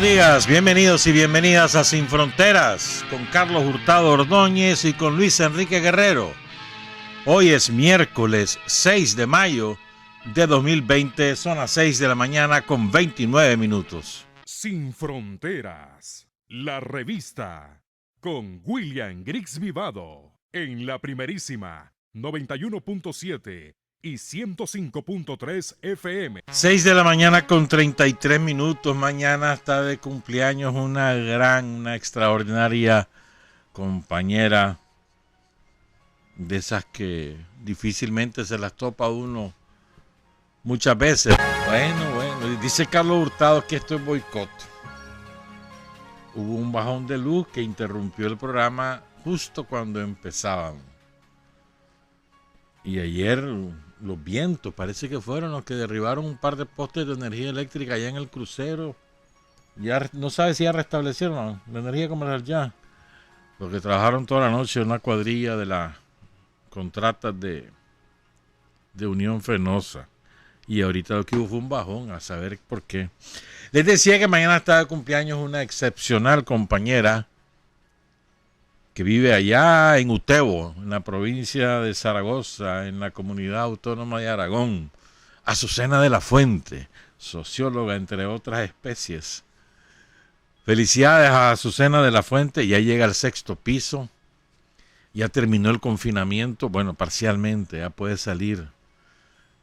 días, bienvenidos y bienvenidas a Sin Fronteras con Carlos Hurtado Ordóñez y con Luis Enrique Guerrero. Hoy es miércoles 6 de mayo de 2020, son las 6 de la mañana con 29 minutos. Sin Fronteras, la revista con William Griggs Vivado en la primerísima 91.7 y 105.3 FM. 6 de la mañana con 33 minutos. Mañana está de cumpleaños una extraordinaria compañera de esas que difícilmente se las topa uno muchas veces. Bueno, dice Carlos Hurtado que esto es boicot. Hubo un bajón de luz que interrumpió el programa justo cuando empezábamos. Y ayer los vientos parece que fueron los que derribaron un par de postes de energía eléctrica allá en el crucero. Ya no sabe si ya restablecieron la energía comercial ya. Porque trabajaron toda la noche en una cuadrilla de las contratas de Unión Fenosa. Y ahorita lo que hubo fue un bajón, a saber por qué. Les decía que mañana está de cumpleaños una excepcional compañera que vive allá en Utebo, en la provincia de Zaragoza, en la comunidad autónoma de Aragón. Azucena de la Fuente, socióloga entre otras especies. Felicidades a Azucena de la Fuente, ya llega al 6º piso, ya terminó el confinamiento, bueno, parcialmente, ya puede salir.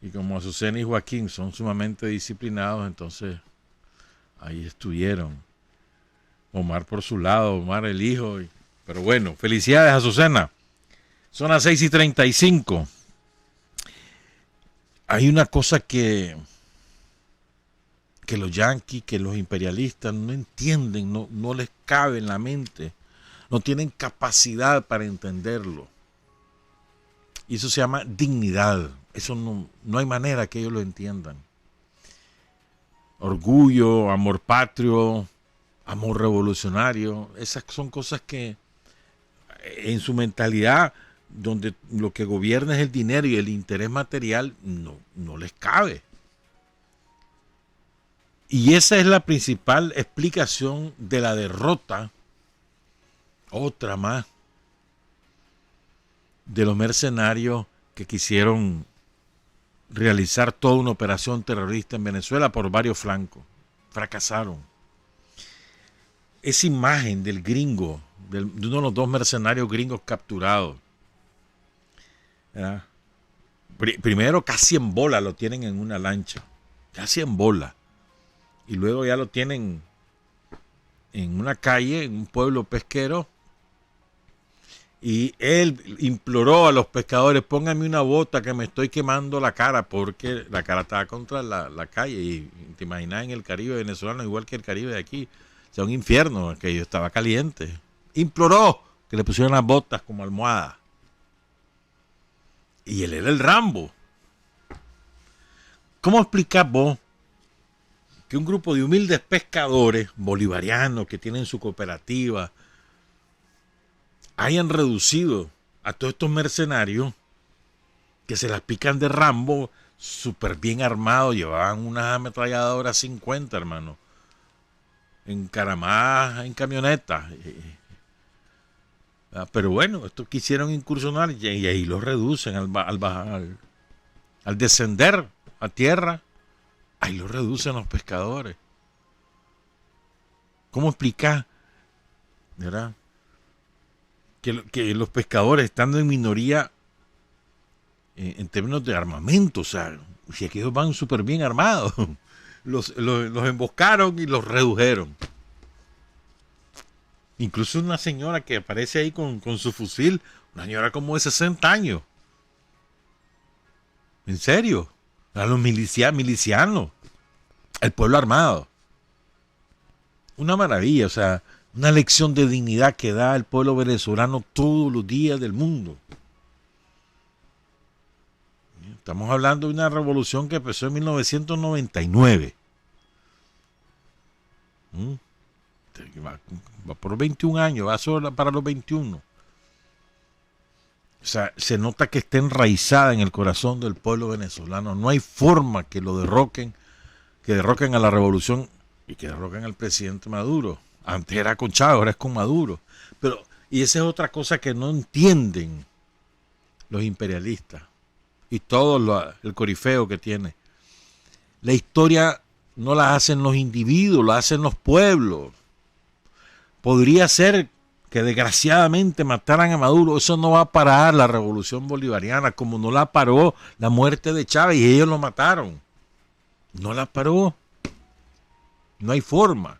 Y como Azucena y Joaquín son sumamente disciplinados, entonces ahí estuvieron. Omar por su lado, Omar el hijo. Pero bueno, felicidades Azucena. Son las 6:35. Hay una cosa que los yanquis, que los imperialistas no entienden, no les cabe en la mente. No tienen capacidad para entenderlo. Y eso se llama dignidad. Eso no hay manera que ellos lo entiendan. Orgullo, amor patrio, amor revolucionario, esas son cosas que en su mentalidad, donde lo que gobierna es el dinero y el interés material, no les cabe. Y esa es la principal explicación de la derrota, otra más, de los mercenarios que quisieron realizar toda una operación terrorista en Venezuela por varios flancos. Fracasaron. Esa imagen del gringo, de uno de los 2 mercenarios gringos capturados, ¿verdad? Primero casi en bola lo tienen en una lancha, casi en bola, y luego ya lo tienen en una calle, en un pueblo pesquero, y él imploró a los pescadores: pónganme una bota que me estoy quemando la cara, porque la cara estaba contra la calle, y te imaginas en el Caribe venezolano, igual que el Caribe de aquí, o sea, un infierno, aquello estaba caliente. Imploró que le pusieran las botas como almohada. Y él era el Rambo. ¿Cómo explicás vos que un grupo de humildes pescadores bolivarianos que tienen su cooperativa hayan reducido a todos estos mercenarios que se las pican de Rambo, súper bien armados? Llevaban unas ametralladoras 50, hermano, encaramadas en camionetas. Pero bueno, estos quisieron incursionar y ahí los reducen al descender a tierra. Ahí los reducen los pescadores. ¿Cómo explicar, verdad, que los pescadores, estando en minoría en términos de armamento, o sea, si aquellos van súper bien armados, los emboscaron y los redujeron? Incluso una señora que aparece ahí con su fusil, una señora como de 60 años. ¿En serio? A los milicianos, el pueblo armado. Una maravilla, o sea, una lección de dignidad que da el pueblo venezolano todos los días del mundo. Estamos hablando de una revolución que empezó en 1999. Va por 21 años, va solo para los 21. O sea, se nota que está enraizada en el corazón del pueblo venezolano. No hay forma que lo derroquen, que derroquen a la revolución y que derrocan al presidente Maduro. Antes era con Chávez, ahora es con Maduro. Pero, y esa es otra cosa que no entienden los imperialistas y todo el corifeo que tiene. La historia no la hacen los individuos, la hacen los pueblos. Podría ser que desgraciadamente mataran a Maduro. Eso no va a parar la revolución bolivariana, como no la paró la muerte de Chávez y ellos lo mataron. No la paró. No hay forma.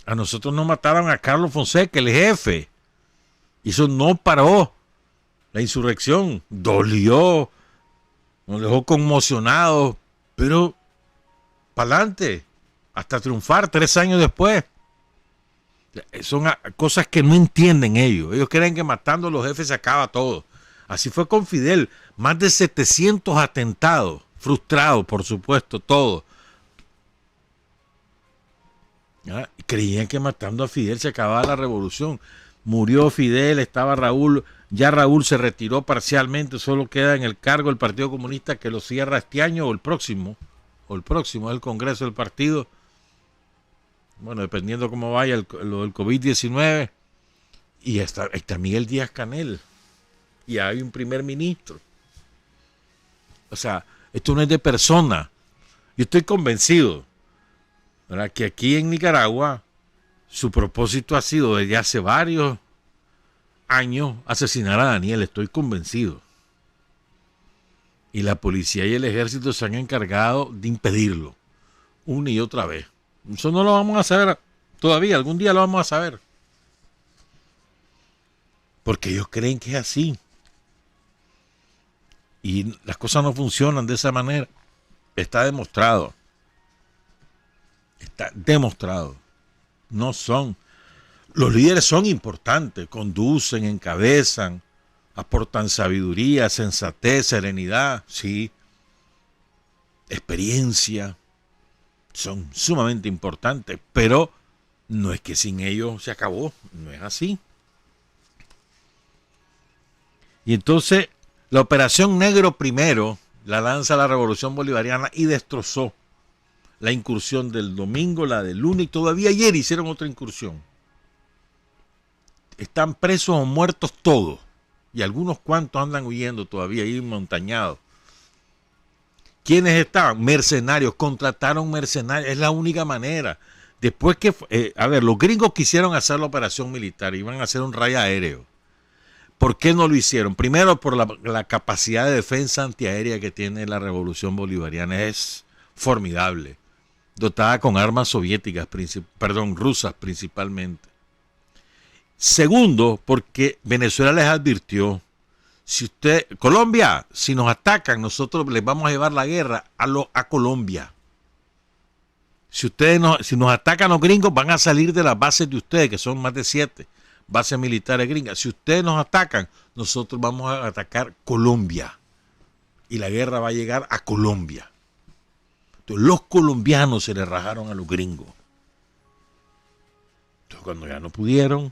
A nosotros nos mataron a Carlos Fonseca, el jefe. Y eso no paró la insurrección. Dolió. Nos dejó conmocionados. Pero para adelante. Hasta triunfar 3 años después. Son cosas que no entienden ellos. Ellos creen que matando a los jefes se acaba todo. Así fue con Fidel. Más de 700 atentados. Frustrados, por supuesto, todo. ¿Ya? Creían que matando a Fidel se acababa la revolución. Murió Fidel, estaba Raúl. Ya Raúl se retiró parcialmente. Solo queda en el cargo el Partido Comunista, que lo cierra este año o el próximo. O el próximo es el Congreso del Partido. Bueno, dependiendo cómo vaya lo del COVID-19. Y está Miguel Díaz-Canel. Y hay un primer ministro. O sea, esto no es de persona. Yo estoy convencido, ¿verdad?, que aquí en Nicaragua su propósito ha sido desde hace varios años asesinar a Daniel. Estoy convencido. Y la policía y el ejército se han encargado de impedirlo una y otra vez. Eso no lo vamos a saber todavía, algún día lo vamos a saber. Porque ellos creen que es así. Y las cosas no funcionan de esa manera. Está demostrado. Está demostrado. No son. Los líderes son importantes, conducen, encabezan, aportan sabiduría, sensatez, serenidad, sí. Experiencia. Son sumamente importantes, pero no es que sin ellos se acabó, no es así. Y entonces la Operación Negro primero la lanza la Revolución Bolivariana y destrozó la incursión del domingo, la del lunes, y todavía ayer hicieron otra incursión. Están presos o muertos todos, y algunos cuantos andan huyendo todavía ahí montañados. ¿Quiénes estaban? Mercenarios, contrataron mercenarios, es la única manera. Después que, los gringos quisieron hacer la operación militar, iban a hacer un rayo aéreo. ¿Por qué no lo hicieron? Primero, por la capacidad de defensa antiaérea que tiene la Revolución Bolivariana, es formidable, dotada con armas soviéticas, rusas principalmente. Segundo, porque Venezuela les advirtió: Colombia, si nos atacan, nosotros les vamos a llevar la guerra a Colombia. Si nos atacan los gringos, van a salir de las bases de ustedes, que son más de 7 bases militares gringas. Si ustedes nos atacan, nosotros vamos a atacar Colombia. Y la guerra va a llegar a Colombia. Entonces, los colombianos se le rajaron a los gringos. Entonces, cuando ya no pudieron,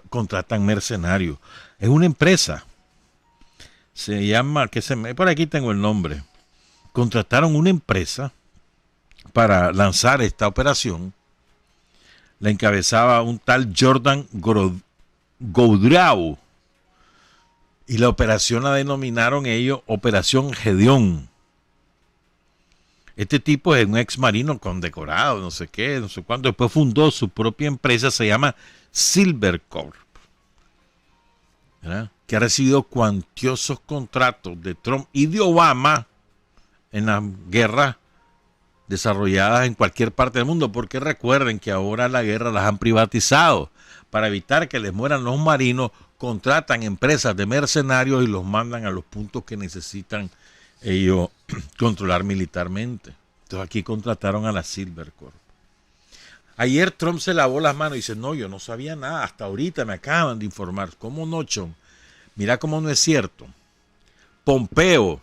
contratan mercenarios. Es una empresa. Se llama, por aquí tengo el nombre. Contrataron una empresa para lanzar esta operación. La encabezaba un tal Jordan Goudrau. Y la operación la denominaron ellos Operación Gedeón. Este tipo es un ex marino condecorado, no sé qué, no sé cuánto. Después fundó su propia empresa, se llama Silvercorp, ¿verdad?, que ha recibido cuantiosos contratos de Trump y de Obama en las guerras desarrolladas en cualquier parte del mundo, porque recuerden que ahora la guerra las han privatizado. Para evitar que les mueran los marinos, contratan empresas de mercenarios y los mandan a los puntos que necesitan ellos controlar militarmente. Entonces aquí contrataron a la Silvercorp. Ayer Trump se lavó las manos y dice: no, yo no sabía nada, hasta ahorita me acaban de informar. ¿Cómo no, Chon? Mira cómo no es cierto. Pompeo,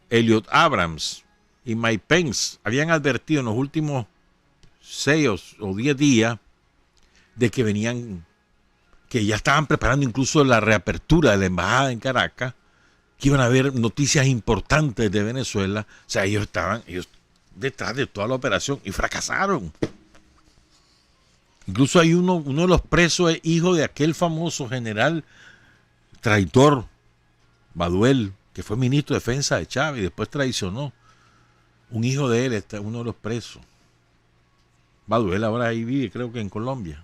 Elliot Abrams y Mike Pence habían advertido en los últimos 6 o 10 días de que venían, que ya estaban preparando incluso la reapertura de la embajada en Caracas, que iban a haber noticias importantes de Venezuela. O sea, ellos detrás de toda la operación y fracasaron. Incluso hay uno de los presos es hijo de aquel famoso general traidor, Baduel, que fue ministro de defensa de Chávez y después traicionó. Un hijo de él está uno de los presos. Baduel ahora ahí vive, creo que en Colombia.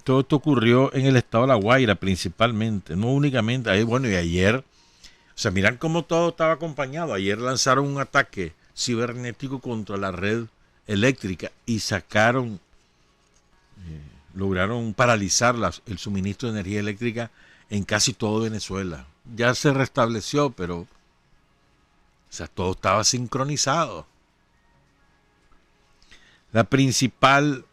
Todo esto ocurrió en el estado de La Guaira principalmente, no únicamente. Ahí, bueno, y ayer, o sea, miran cómo todo estaba acompañado. Ayer lanzaron un ataque cibernético contra la red eléctrica y lograron paralizar el suministro de energía eléctrica en casi todo Venezuela. Ya se restableció, pero o sea, todo estaba sincronizado. El principal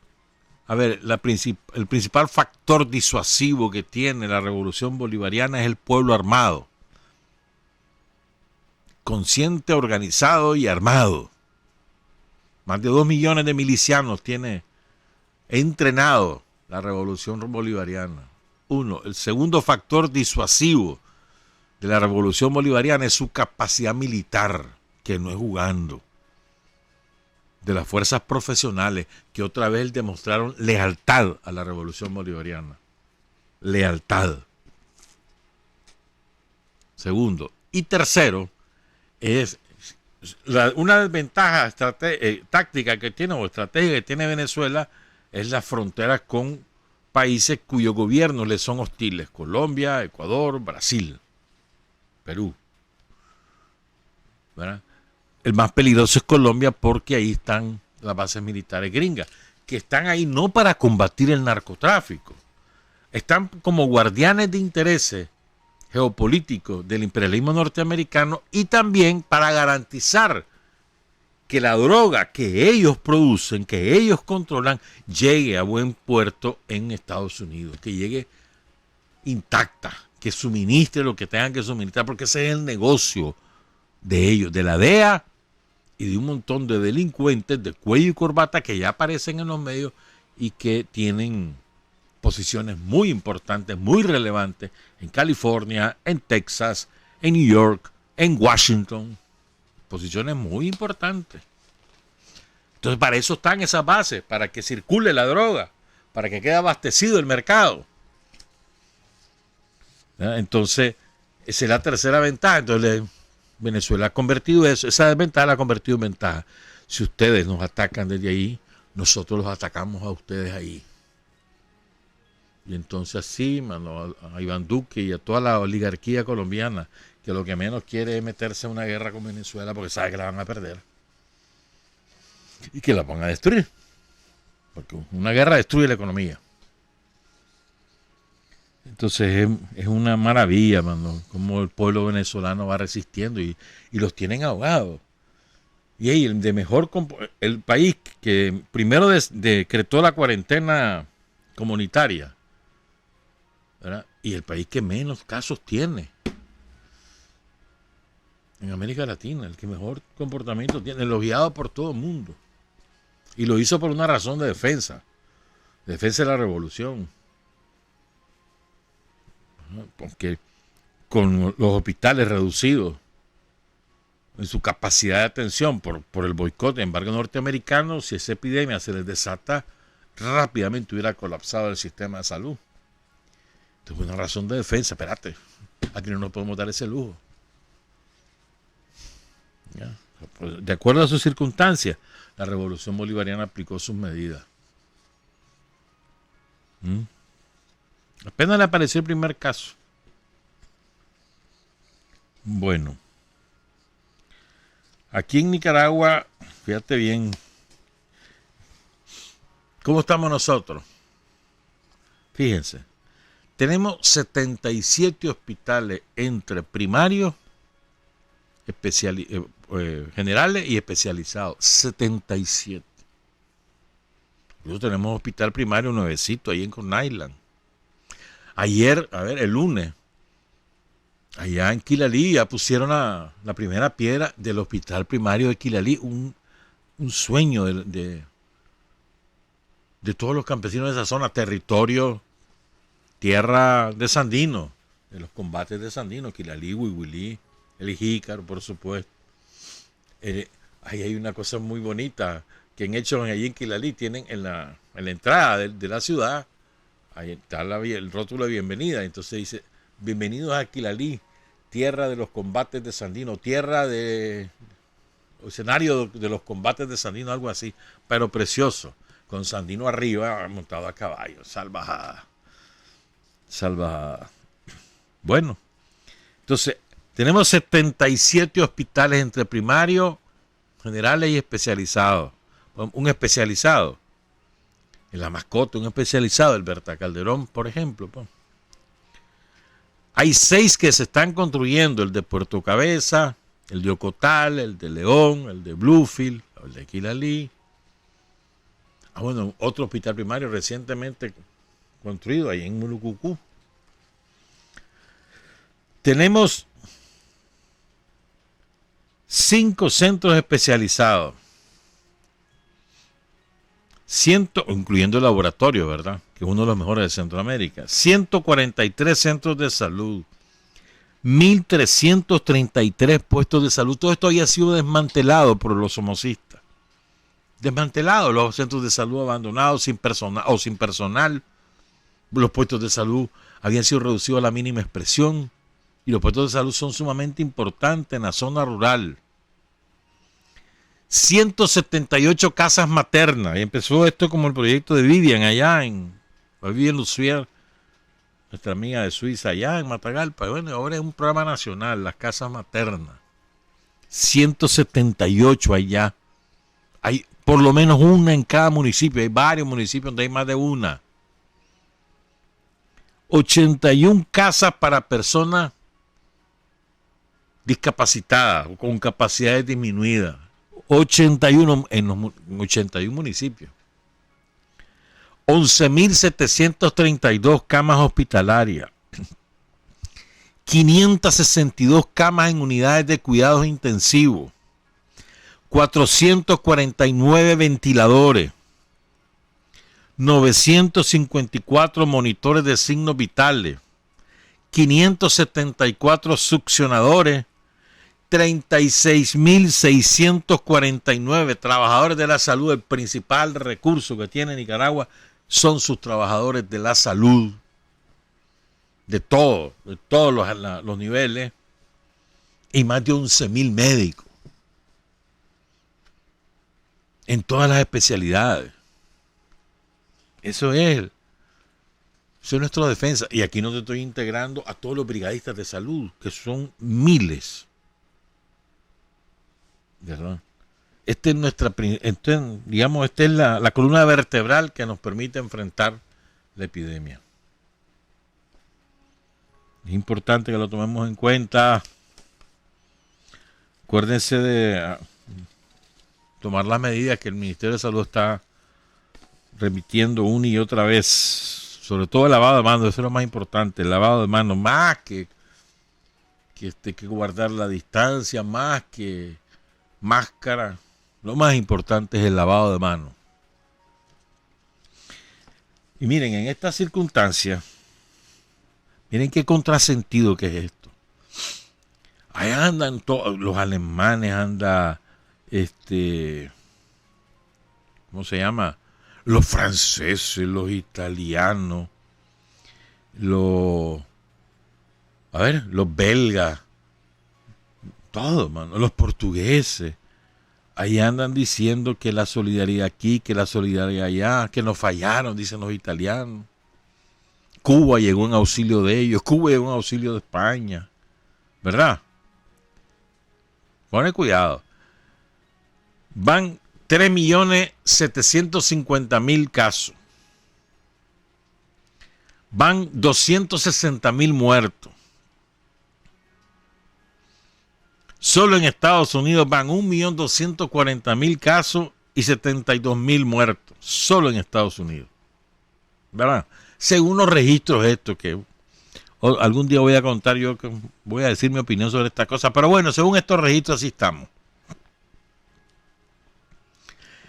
factor disuasivo que tiene la revolución bolivariana es el pueblo armado, consciente, organizado y armado. Más de 2 millones de milicianos tiene entrenado la revolución bolivariana. El segundo factor disuasivo de la revolución bolivariana es su capacidad militar, que no es jugando. De las fuerzas profesionales que otra vez demostraron lealtad a la revolución bolivariana. Lealtad. Segundo. Y tercero, es una desventaja táctica que tiene o estratégica que tiene Venezuela es las fronteras con países cuyos gobiernos le son hostiles. Colombia, Ecuador, Brasil, Perú. ¿Verdad? El más peligroso es Colombia porque ahí están las bases militares gringas, que están ahí no para combatir el narcotráfico. Están como guardianes de intereses geopolíticos del imperialismo norteamericano y también para garantizar que la droga que ellos producen, que ellos controlan, llegue a buen puerto en Estados Unidos, que llegue intacta, que suministre lo que tengan que suministrar, porque ese es el negocio de ellos, de la DEA y de un montón de delincuentes de cuello y corbata que ya aparecen en los medios y que tienen posiciones muy importantes, muy relevantes en California, en Texas, en New York, en Washington. Posiciones muy importantes. Entonces, para eso están esas bases, para que circule la droga, para que quede abastecido el mercado. ¿Ya? Entonces, esa es la tercera ventaja. Entonces, Venezuela ha convertido eso, esa desventaja la ha convertido en ventaja. Si ustedes nos atacan desde ahí, nosotros los atacamos a ustedes ahí. Y entonces así, mano, a Iván Duque y a toda la oligarquía colombiana, que lo que menos quiere es meterse en una guerra con Venezuela porque sabe que la van a perder. Y que la van a destruir. Porque una guerra destruye la economía. Entonces es una maravilla, mano, cómo el pueblo venezolano va resistiendo y los tienen ahogados. Y ahí, el país que primero decretó la cuarentena comunitaria, ¿verdad? Y el país que menos casos tiene en América Latina, el que mejor comportamiento tiene, elogiado por todo el mundo. Y lo hizo por una razón de defensa de la revolución. Porque con los hospitales reducidos en su capacidad de atención por el boicot de embargo norteamericano, si esa epidemia se les desata, rápidamente hubiera colapsado el sistema de salud. Entonces, una razón de defensa. Espérate, aquí no nos podemos dar ese lujo. ¿Ya? Pues, de acuerdo a sus circunstancias, la revolución bolivariana aplicó sus medidas. Apenas le apareció el primer caso. Bueno, aquí en Nicaragua, fíjate bien, ¿cómo estamos nosotros? Fíjense, tenemos 77 hospitales entre primarios, generales y especializados. 77. Nosotros tenemos un hospital primario nuevecito ahí en Coney Island. Ayer, el lunes, allá en Quilalí ya pusieron la primera piedra del hospital primario de Quilalí, un sueño de todos los campesinos de esa zona, territorio, tierra de Sandino, de los combates de Sandino, Quilalí, Huihuilí, El Jícaro, por supuesto. ahí hay una cosa muy bonita que han hecho allí en Quilalí. Tienen en la entrada de la ciudad, ahí está el rótulo de bienvenida. Entonces dice, bienvenidos a Quilalí, tierra de los combates de Sandino, tierra de escenario de los combates de Sandino, algo así, pero precioso, con Sandino arriba, montado a caballo, salvajada. Bueno, entonces, tenemos 77 hospitales entre primarios, generales y especializados. Un especializado en la mascota, un especializado, el Berta Calderón, por ejemplo. Hay 6 que se están construyendo, el de Puerto Cabeza, el de Ocotal, el de León, el de Bluefield, el de Quilalí. Bueno, otro hospital primario recientemente construido ahí en Mulucucú. Tenemos 5 centros especializados, incluyendo el laboratorio, ¿verdad? Que es uno de los mejores de Centroamérica. 143 centros de salud, 1.333 puestos de salud. Todo esto había sido desmantelado por los somocistas. Desmantelado, los centros de salud abandonados, sin personal. Los puestos de salud habían sido reducidos a la mínima expresión. Y los puestos de salud son sumamente importantes en la zona rural. 178 casas maternas. Y empezó esto como el proyecto de Vivian allá en Lucier, nuestra amiga de Suiza, allá en Matagalpa. Bueno, ahora es un programa nacional, las casas maternas. 178 allá. Hay por lo menos una en cada municipio. Hay varios municipios donde hay más de una. 81 casas para personas discapacitadas o con capacidades disminuidas. 81 en los 81 municipios. 11.732 camas hospitalarias. 562 camas en unidades de cuidados intensivos. 449 ventiladores. 954 monitores de signos vitales. 574 succionadores. 36.649 trabajadores de la salud. El principal recurso que tiene Nicaragua son sus trabajadores de la salud, de todos los niveles, y más de 11.000 médicos en todas las especialidades. Eso es nuestra defensa. Y aquí no te estoy integrando a todos los brigadistas de salud, que son miles. ¿Verdad? Esta es la columna vertebral que nos permite enfrentar la epidemia. Es importante que lo tomemos en cuenta. Acuérdense de tomar las medidas que el Ministerio de Salud está remitiendo una y otra vez. Sobre todo el lavado de manos, eso es lo más importante. El lavado de manos, más que guardar la distancia, más que máscara, lo más importante es el lavado de manos. Y miren, en estas circunstancias, miren qué contrasentido que es esto. Ahí andan todos los alemanes, ¿cómo se llama? Los franceses, los italianos, los belgas, todos, mano, los portugueses. Ahí andan diciendo que la solidaridad aquí, que la solidaridad allá, que nos fallaron, dicen los italianos. Cuba llegó en auxilio de ellos, Cuba llegó en auxilio de España, ¿verdad? Pone cuidado. Van 3.750.000 casos. Van 260.000 muertos. Solo en Estados Unidos van 1.240.000 casos y 72.000 muertos. Solo en Estados Unidos. ¿Verdad? Según los registros estos que algún día voy a contar, yo voy a decir mi opinión sobre esta cosa. Pero bueno, según estos registros así estamos.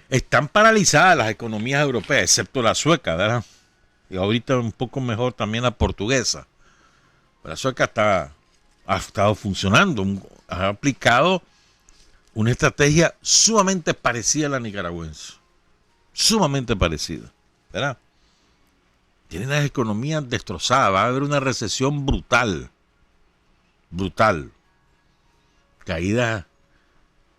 Están paralizadas las economías europeas, excepto la sueca, ¿verdad? Y ahorita un poco mejor también la portuguesa. Pero la sueca ha estado funcionando, ha aplicado una estrategia sumamente parecida a la nicaragüense. Sumamente parecida, ¿verdad? Tienen las economías destrozadas, va a haber una recesión brutal. Brutal. Caída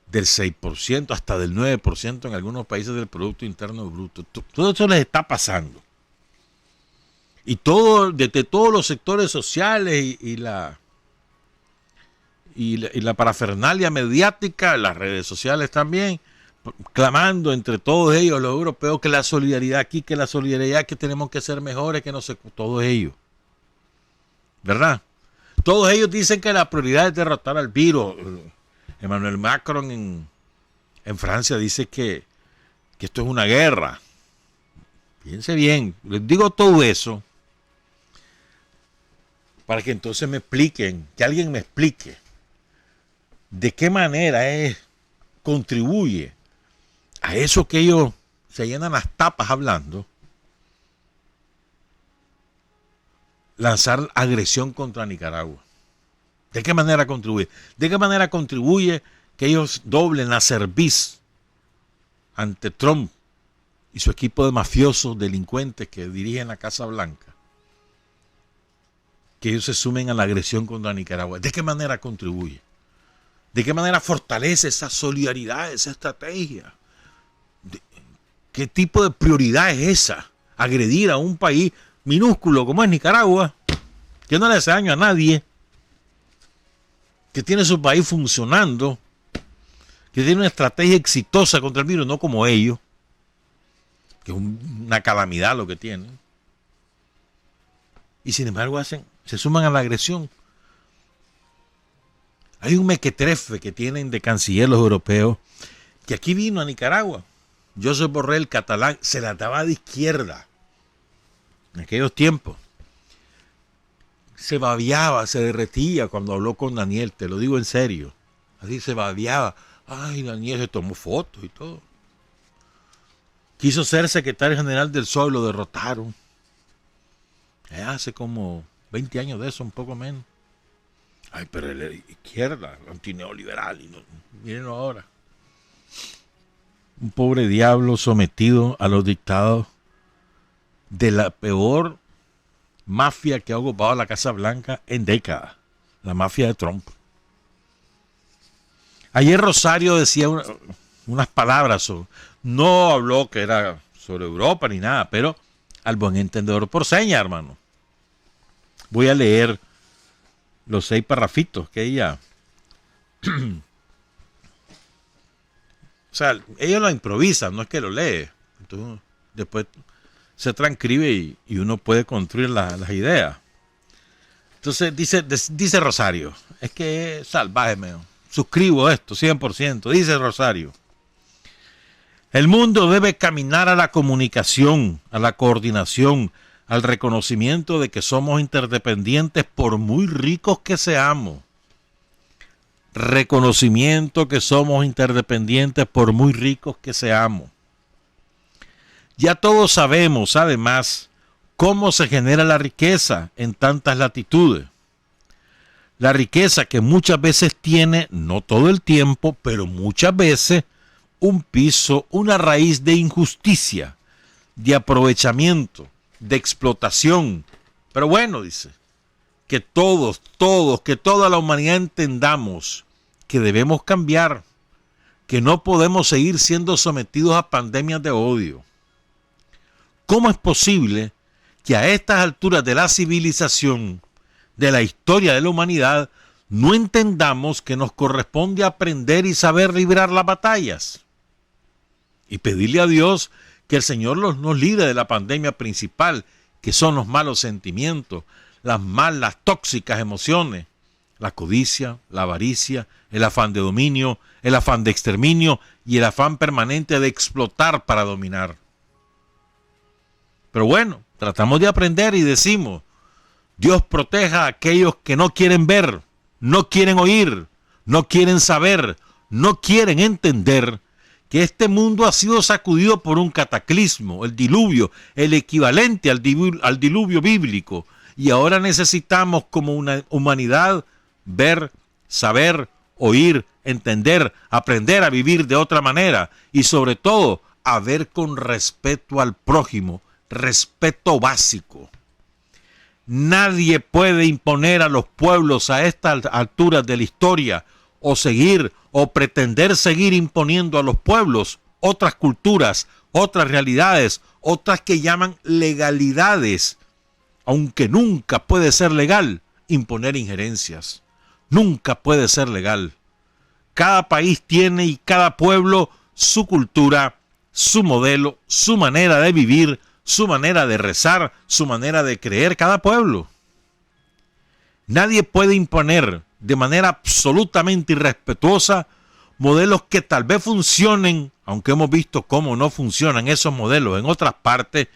del 6% hasta del 9% en algunos países del Producto Interno Bruto. Todo eso les está pasando. Y todo, desde todos los sectores sociales y la parafernalia mediática, las redes sociales también, clamando entre todos ellos, los europeos, que la solidaridad aquí, que la solidaridad, que tenemos que ser mejores, que no sé, todos ellos. ¿Verdad? Todos ellos dicen que la prioridad es derrotar al virus. Emmanuel Macron en Francia dice que esto es una guerra. Fíjense bien, les digo todo eso para que entonces me expliquen, que alguien me explique de qué manera contribuye a eso que ellos se llenan las tapas hablando, lanzar agresión contra Nicaragua. ¿De qué manera contribuye? ¿De qué manera contribuye que ellos doblen la cerviz ante Trump y su equipo de mafiosos delincuentes que dirigen la Casa Blanca? Que ellos se sumen a la agresión contra Nicaragua. ¿De qué manera contribuye? ¿De qué manera fortalece esa solidaridad, esa estrategia? ¿Qué tipo de prioridad es esa? Agredir a un país minúsculo como es Nicaragua, que no le hace daño a nadie, que tiene su país funcionando, que tiene una estrategia exitosa contra el virus, no como ellos, que es una calamidad lo que tienen. Y sin embargo se suman a la agresión. Hay un mequetrefe que tienen de canciller los europeos, que aquí vino a Nicaragua. Josep Borrell, catalán, se la daba de izquierda en aquellos tiempos. Se babeaba, se derretía cuando habló con Daniel, te lo digo en serio. Así se babeaba. Ay, Daniel se tomó fotos y todo. Quiso ser secretario general del PSOE, lo derrotaron. Hace como 20 años de eso, un poco menos. Ay, pero él es izquierda, antineoliberal. Y no, mírenlo ahora. Un pobre diablo sometido a los dictados de la peor mafia que ha ocupado la Casa Blanca en décadas. La mafia de Trump. Ayer Rosario decía unas palabras. No habló que era sobre Europa ni nada, pero al buen entendedor por señas, hermano. Voy a leer los 6 parrafitos que ella... O sea, ella lo improvisa, no es que lo lee. Entonces, después se transcribe y uno puede construir las ideas. Entonces dice Rosario, es que es salvaje, suscribo esto 100%, dice Rosario. El mundo debe caminar a la comunicación, a la coordinación, al reconocimiento de que somos interdependientes por muy ricos que seamos. Reconocimiento que somos interdependientes por muy ricos que seamos. Ya todos sabemos, además, cómo se genera la riqueza en tantas latitudes. La riqueza que muchas veces tiene, no todo el tiempo, pero muchas veces, un piso, una raíz de injusticia, de aprovechamiento, de explotación. Pero bueno, dice, que todos, que toda la humanidad entendamos que debemos cambiar, que no podemos seguir siendo sometidos a pandemias de odio. ¿Cómo es posible que a estas alturas de la civilización, de la historia de la humanidad, no entendamos que nos corresponde aprender y saber librar las batallas? Y pedirle a Dios que el Señor nos libre de la pandemia principal, que son los malos sentimientos, las malas, tóxicas emociones, la codicia, la avaricia, el afán de dominio, el afán de exterminio y el afán permanente de explotar para dominar. Pero bueno, tratamos de aprender y decimos, Dios proteja a aquellos que no quieren ver, no quieren oír, no quieren saber, no quieren entender que este mundo ha sido sacudido por un cataclismo, el diluvio, el equivalente al diluvio bíblico. Y ahora necesitamos como una humanidad ver, saber, oír, entender, aprender a vivir de otra manera y sobre todo a ver con respeto al prójimo, respeto básico. Nadie puede imponer a los pueblos a estas alturas de la historia o seguir o pretender seguir imponiendo a los pueblos otras culturas, otras realidades, otras que llaman legalidades, aunque nunca puede ser legal imponer injerencias. Nunca puede ser legal. Cada país tiene y cada pueblo su cultura, su modelo, su manera de vivir, su manera de rezar, su manera de creer, cada pueblo. Nadie puede imponer de manera absolutamente irrespetuosa modelos que tal vez funcionen, aunque hemos visto cómo no funcionan esos modelos en otras partes,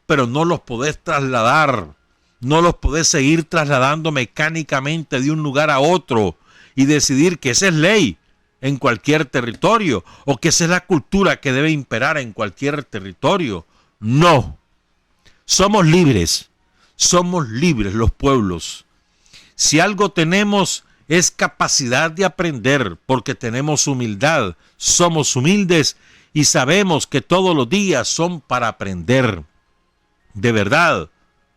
pero no los podés trasladar, no los podés seguir trasladando mecánicamente de un lugar a otro y decidir que esa es ley en cualquier territorio o que esa es la cultura que debe imperar en cualquier territorio. No. Somos libres los pueblos. Si algo tenemos es capacidad de aprender porque tenemos humildad, somos humildes y sabemos que todos los días son para aprender. De verdad,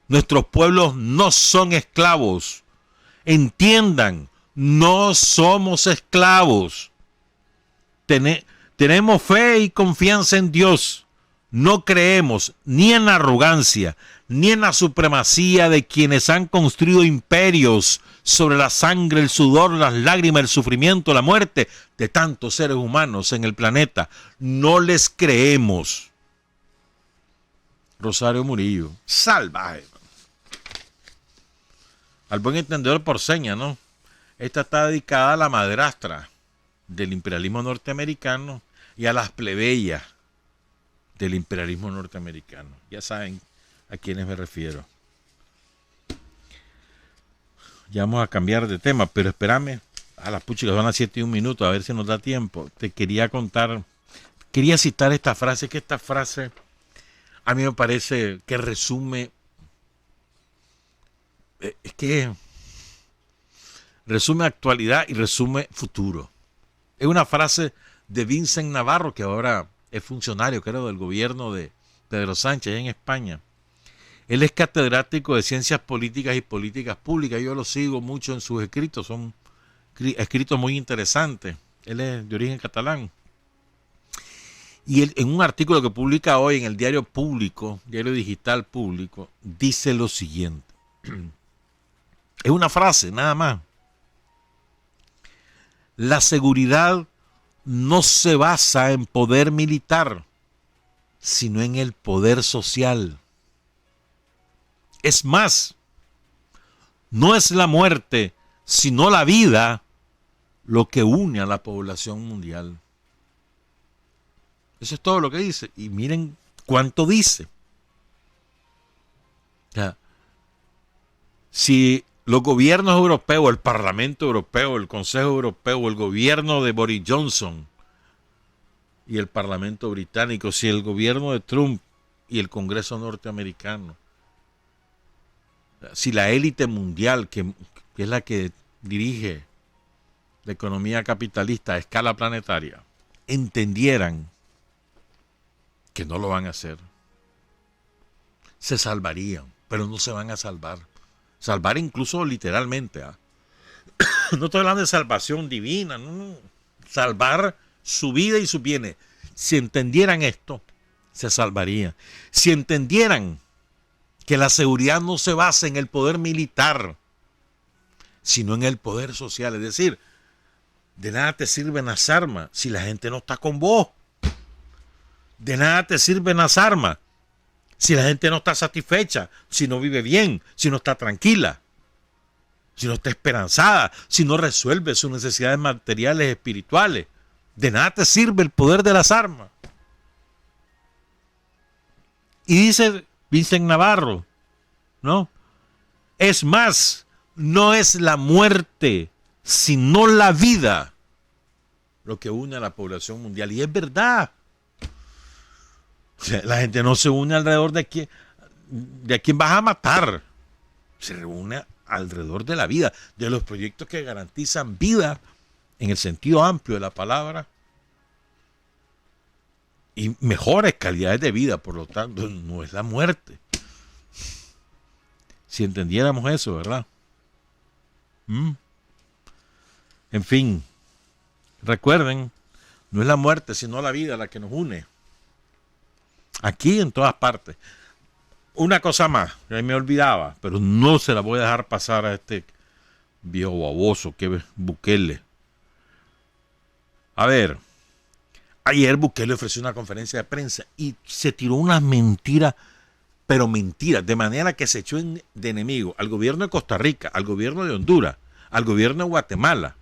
nuestros pueblos no son esclavos. Entiendan, no somos esclavos. Tenemos fe y confianza en Dios. No creemos ni en la arrogancia, ni en la supremacía de quienes han construido imperios sobre la sangre, el sudor, las lágrimas, el sufrimiento, la muerte de tantos seres humanos en el planeta. No les creemos. Rosario Murillo, salvaje. Al buen entendedor por seña, ¿no? Esta está dedicada a la madrastra del imperialismo norteamericano y a las plebeyas del imperialismo norteamericano. Ya saben a quiénes me refiero. Ya vamos a cambiar de tema, pero espérame. A las puchas van a 7 y 1 minuto, a ver si nos da tiempo. Te quería contar, quería citar esta frase, que esta frase a mí me parece que resume, es que resume actualidad y resume futuro. Es una frase de Vincent Navarro, que ahora es funcionario, creo, del gobierno de Pedro Sánchez en España. Él es catedrático de Ciencias Políticas y Políticas Públicas. Yo lo sigo mucho en sus escritos, son escritos muy interesantes. Él es de origen catalán. Y él, en un artículo que publica hoy en el Diario Público, Diario Digital Público, dice lo siguiente. Es una frase, nada más. La seguridad no se basa en poder militar, sino en el poder social. Es más, no es la muerte, sino la vida lo que une a la población mundial. Eso es todo lo que dice. Y miren cuánto dice. O sea, si los gobiernos europeos, el Parlamento Europeo, el Consejo Europeo, el gobierno de Boris Johnson y el Parlamento británico, si el gobierno de Trump y el Congreso norteamericano, si la élite mundial, que es la que dirige la economía capitalista a escala planetaria, entendieran que no lo van a hacer, se salvarían, pero no se van a salvar. Salvar incluso literalmente. No estoy hablando de salvación divina, no. Salvar su vida y sus bienes. Si entendieran esto, se salvarían. Si entendieran que la seguridad no se basa en el poder militar, sino en el poder social. Es decir, de nada te sirven las armas si la gente no está con vos. De nada te sirven las armas si la gente no está satisfecha, si no vive bien, si no está tranquila, si no está esperanzada, si no resuelve sus necesidades materiales, espirituales. De nada te sirve el poder de las armas. Y dice Vincent Navarro, ¿no? Es más, no es la muerte, sino la vida lo que une a la población mundial. Y es verdad. O sea, la gente no se une alrededor de a quién vas a matar. Se reúne alrededor de la vida, de los proyectos que garantizan vida en el sentido amplio de la palabra, y mejores calidades de vida, por lo tanto, no es la muerte. Si entendiéramos eso, ¿verdad? En fin, recuerden, no es la muerte, sino la vida la que nos une. Aquí en todas partes. Una cosa más, que me olvidaba, pero no se la voy a dejar pasar a este viejo baboso que es Bukele. A ver, ayer Bukele ofreció una conferencia de prensa y se tiró unas mentiras, pero mentiras, de manera que se echó de enemigo al gobierno de Costa Rica, al gobierno de Honduras, al gobierno de Guatemala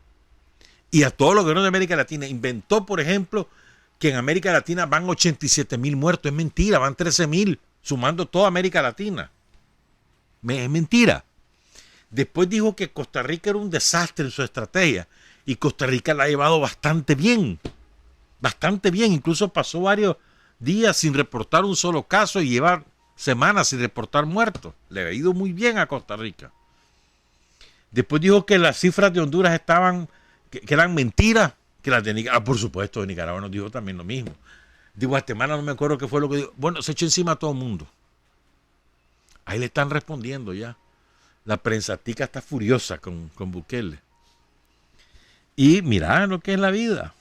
y a todos los gobiernos de América Latina. Inventó, por ejemplo, que en América Latina van 87,000 muertos. Es mentira, van 13,000, sumando toda América Latina. Es mentira. Después dijo que Costa Rica era un desastre en su estrategia y Costa Rica la ha llevado bastante bien. Bastante bien, incluso pasó varios días sin reportar un solo caso y llevar semanas sin reportar muertos. Le ha ido muy bien a Costa Rica. Después dijo que las cifras de Honduras estaban, que eran mentiras, que las de Nicaragua, por supuesto, de Nicaragua nos dijo también lo mismo. De Guatemala no me acuerdo qué fue lo que dijo. Bueno, se echó encima a todo el mundo. Ahí le están respondiendo ya. La prensatica está furiosa con Bukele. Y mira lo que es la vida.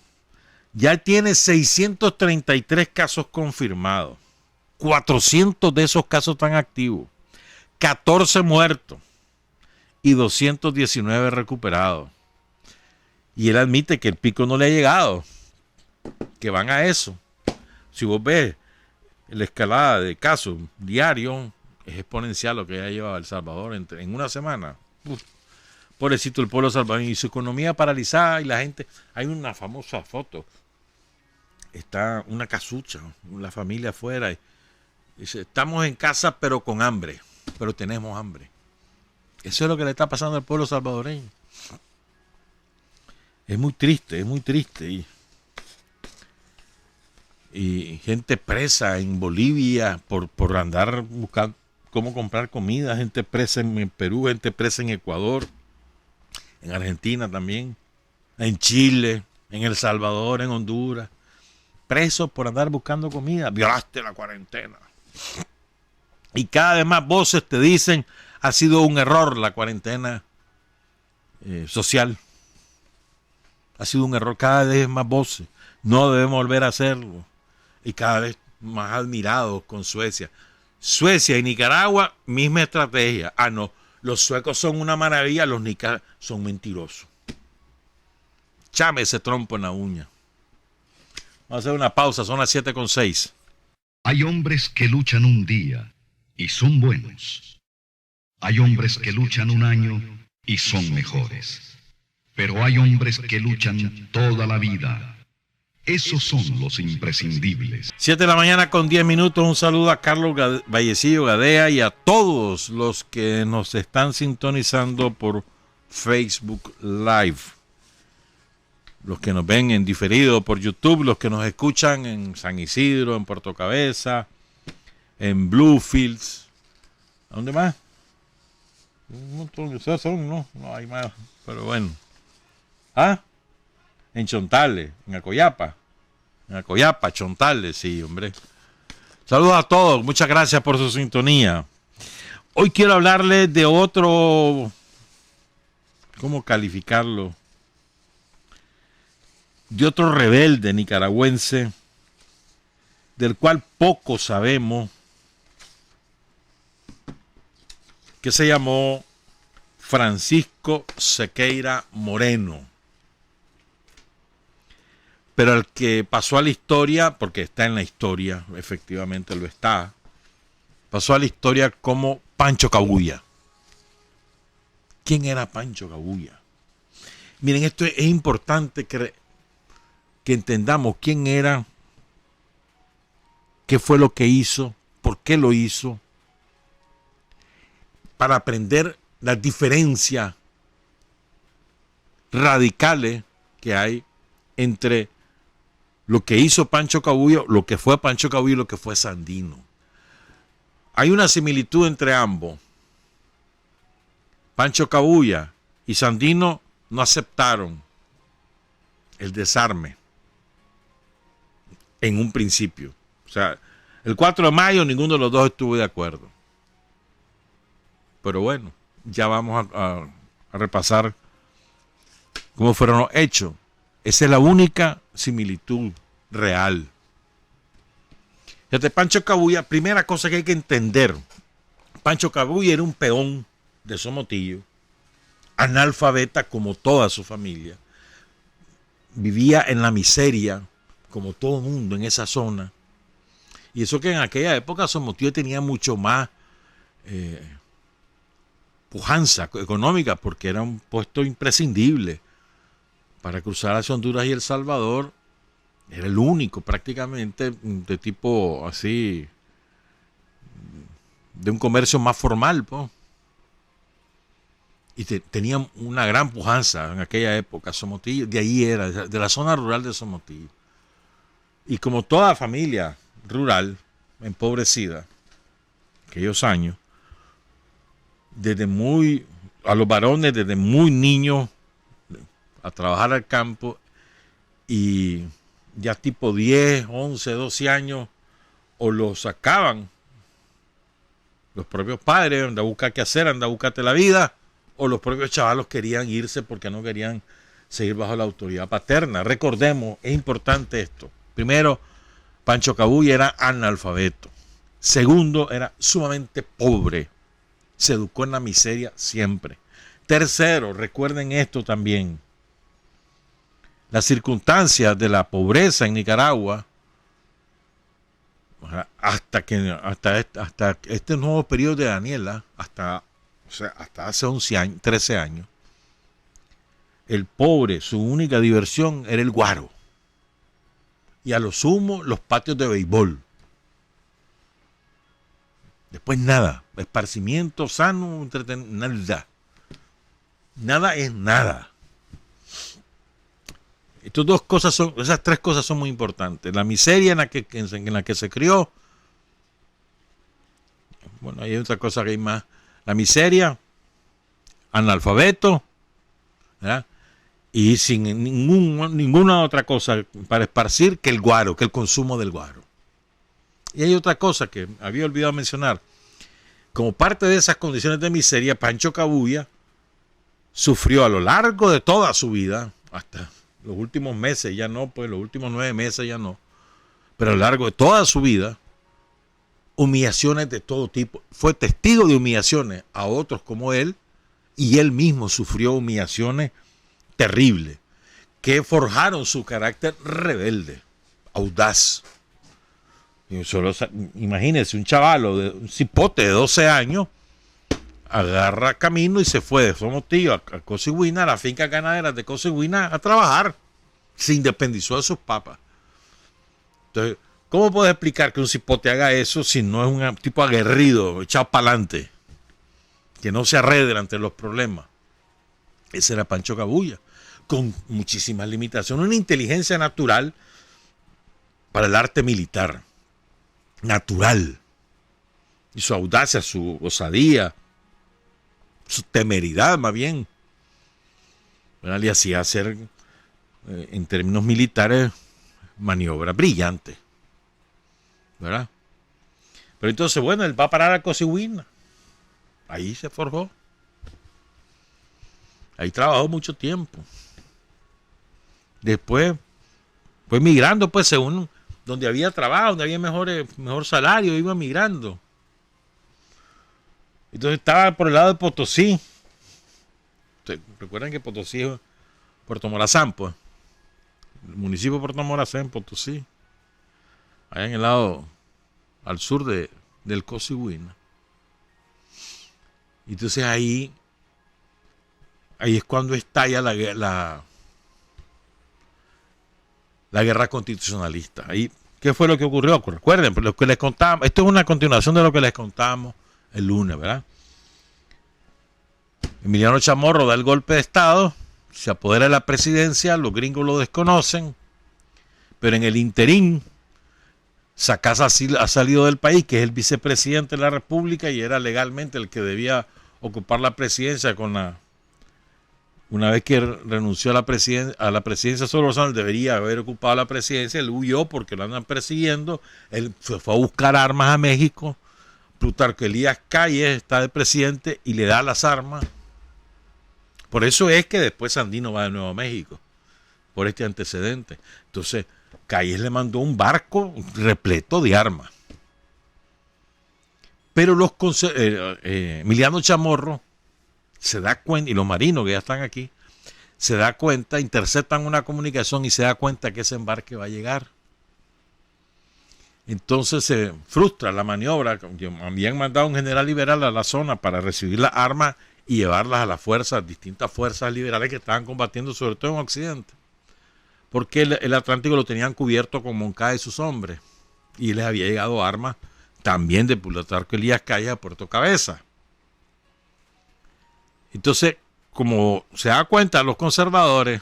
Ya tiene 633 casos confirmados. 400 de esos casos están activos. 14 muertos. Y 219 recuperados. Y él admite que el pico no le ha llegado. Que van a eso. Si vos ves la escalada de casos diarios, es exponencial lo que ha llevado El Salvador en una semana. Pobrecito el pueblo salvadoreño y su economía paralizada y la gente. Hay una famosa foto. Está una casucha, la familia afuera. Y dice, estamos en casa pero con hambre. Pero tenemos hambre. Eso es lo que le está pasando al pueblo salvadoreño. Es muy triste, es muy triste. Y gente presa en Bolivia por andar buscando cómo comprar comida. Gente presa en Perú, gente presa en Ecuador. En Argentina también. En Chile, en El Salvador, en Honduras. Presos por andar buscando comida. Violaste la cuarentena. Y cada vez más voces te dicen, ha sido un error la cuarentena social. Ha sido un error, cada vez más voces. No debemos volver a hacerlo. Y cada vez más admirados con Suecia. Suecia y Nicaragua, misma estrategia. Ah, no, los suecos son una maravilla, los nicaragüenses son mentirosos. Chame ese trompo en la uña. Vamos a hacer una pausa, son las 7:06. Hay hombres que luchan un día y son buenos. Hay hombres que luchan un año y son mejores. Pero hay hombres que luchan toda la vida. Esos son los imprescindibles. 7:10 a.m. Un saludo a Carlos Vallecillo Gadea y a todos los que nos están sintonizando por Facebook Live. Los que nos ven en diferido por YouTube, los que nos escuchan en San Isidro, en Puerto Cabeza, en Bluefields. ¿A dónde más? No hay más, pero bueno. En Chontales, en Acoyapa. En Acoyapa, Chontales, sí, hombre. Saludos a todos, muchas gracias por su sintonía. Hoy quiero hablarles de otro, ¿cómo calificarlo? De otro rebelde nicaragüense, del cual poco sabemos, que se llamó Francisco Sequeira Moreno. Pero al que pasó a la historia, porque está en la historia, efectivamente lo está, pasó a la historia como Pancho Cabuya. ¿Quién era Pancho Cabuya? Miren, esto es importante que entendamos quién era, qué fue lo que hizo, por qué lo hizo, para aprender las diferencias radicales que hay entre lo que hizo Pancho Cabuya, lo que fue Pancho Cabuya y lo que fue Sandino. Hay una similitud entre ambos. Pancho Cabuya y Sandino no aceptaron el desarme en un principio. O sea, el 4 de mayo ninguno de los dos estuvo de acuerdo. Pero bueno, ya vamos a repasar cómo fueron los hechos. Esa es la única similitud real. Fíjate, Pancho Cabuya, primera cosa que hay que entender. Pancho Cabuya era un peón de Somotillo, analfabeta como toda su familia. Vivía en la miseria, como todo el mundo en esa zona. Y eso que en aquella época Somotillo tenía mucho más pujanza económica, porque era un puesto imprescindible para cruzar hacia Honduras y El Salvador. Era el único prácticamente de tipo así, de un comercio más formal, pues. Y tenía una gran pujanza en aquella época. Somotillo, de ahí era, de la zona rural de Somotillo. Y como toda familia rural, empobrecida, aquellos años, a los varones desde muy niños a trabajar al campo, y ya tipo 10, 11, 12 años, o los sacaban los propios padres, anda a buscar qué hacer, anda a buscarte la vida, o los propios chavalos querían irse porque no querían seguir bajo la autoridad paterna. Recordemos, es importante esto. Primero, Pancho Cabuya era analfabeto. Segundo, era sumamente pobre. Se educó en la miseria siempre. Tercero, recuerden esto también. Las circunstancias de la pobreza en Nicaragua, hasta este nuevo periodo de Daniela, hasta hace 11 años, 13 años, el pobre, su única diversión era el guaro. Y a lo sumo, los patios de béisbol. Después nada, esparcimiento sano, nada. Nada es nada. Esas tres cosas son muy importantes. La miseria en la que se crió. Bueno, hay otra cosa que hay más. La miseria, analfabeto, ¿verdad? Y sin ninguna otra cosa para esparcir que el guaro, que el consumo del guaro. Y hay otra cosa que había olvidado mencionar. Como parte de esas condiciones de miseria, Pancho Cabuya sufrió a lo largo de toda su vida, hasta los últimos meses ya no, pues los últimos 9 meses ya no, pero a lo largo de toda su vida, humillaciones de todo tipo. Fue testigo de humillaciones a otros como él, y él mismo sufrió humillaciones terribles que forjaron su carácter rebelde, audaz. Imagínense, un chavalo, un cipote de 12 años, agarra camino y se fue de Somotillo a Cosigüina, a la finca ganadera de Cosigüina, a trabajar. Se independizó de sus papas. Entonces, ¿cómo puedes explicar que un cipote haga eso si no es un tipo aguerrido, echado para adelante, que no se arredra ante los problemas? Ese era Pancho Cabuya, con muchísimas limitaciones, una inteligencia natural para el arte militar, natural, y su audacia, su osadía, su temeridad más bien, ¿verdad? Le hacía hacer, en términos militares, maniobras brillantes, ¿verdad? Pero entonces, bueno, él va a parar a Cosigüina, ahí se forjó, ahí trabajó mucho tiempo. Después fue migrando, pues, según donde había trabajo, donde había mejor salario, iba migrando. Entonces estaba por el lado de Potosí. Recuerdan que Potosí es Puerto Morazán, pues. El municipio de Puerto Morazán, Potosí. Allá en el lado al sur del Cosigüina. Entonces ahí es cuando estalla la guerra constitucionalista. Ahí, ¿qué fue lo que ocurrió? Recuerden, lo que les contábamos, esto es una continuación de lo que les contábamos el lunes, ¿verdad? Emiliano Chamorro da el golpe de Estado, se apodera de la presidencia, los gringos lo desconocen, pero en el interín, Sacás ha salido del país, que es el vicepresidente de la República y era legalmente el que debía ocupar la presidencia con una vez que renunció a la presidencia Solórzano, debería haber ocupado la presidencia, él huyó porque lo andan persiguiendo, él se fue a buscar armas a México, Plutarco Elías Calles está de presidente y le da las armas. Por eso es que después Sandino va de nuevo a México, por este antecedente. Entonces, Calles le mandó un barco repleto de armas. Pero Emiliano Chamorro se da cuenta, y los marinos que ya están aquí, se da cuenta, interceptan una comunicación y se da cuenta que ese embarque va a llegar. Entonces se frustra la maniobra. Habían mandado a un general liberal a la zona para recibir las armas y llevarlas a las fuerzas, distintas fuerzas liberales que estaban combatiendo, sobre todo en Occidente. Porque el Atlántico lo tenían cubierto con Moncada y sus hombres. Y les había llegado armas también de Plutarco Elías Calles a Puerto Cabeza. Entonces, como se da cuenta los conservadores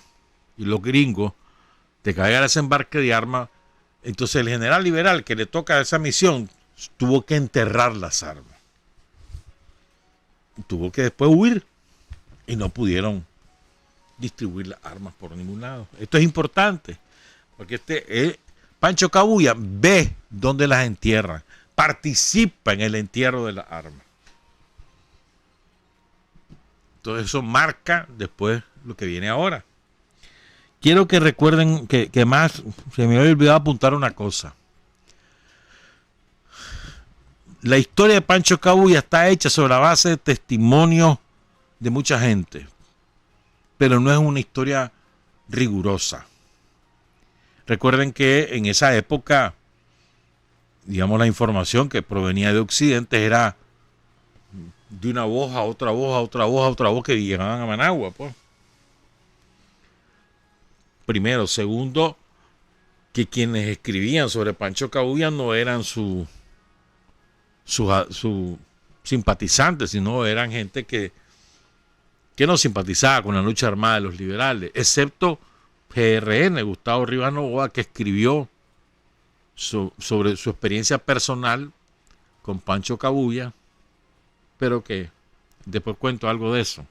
y los gringos de que había ese embarque de armas, entonces el general liberal que le toca esa misión tuvo que enterrar las armas. Tuvo que después huir y no pudieron distribuir las armas por ningún lado. Esto es importante porque Pancho Cabuya ve dónde las entierran, participa en el entierro de las armas. Entonces eso marca después lo que viene ahora. Quiero que recuerden que más, se me había olvidado apuntar una cosa. La historia de Pancho Cabuya está hecha sobre la base de testimonios de mucha gente, pero no es una historia rigurosa. Recuerden que en esa época, digamos, la información que provenía de Occidente era de una voz a otra voz, a otra voz, a otra voz que llegaban a Managua, pues. Primero. Segundo, que quienes escribían sobre Pancho Cabuya no eran sus simpatizantes, sino eran gente que no simpatizaba con la lucha armada de los liberales, excepto GRN, Gustavo Rivas Novoa, que escribió sobre su experiencia personal con Pancho Cabuya, pero que después cuento algo de eso.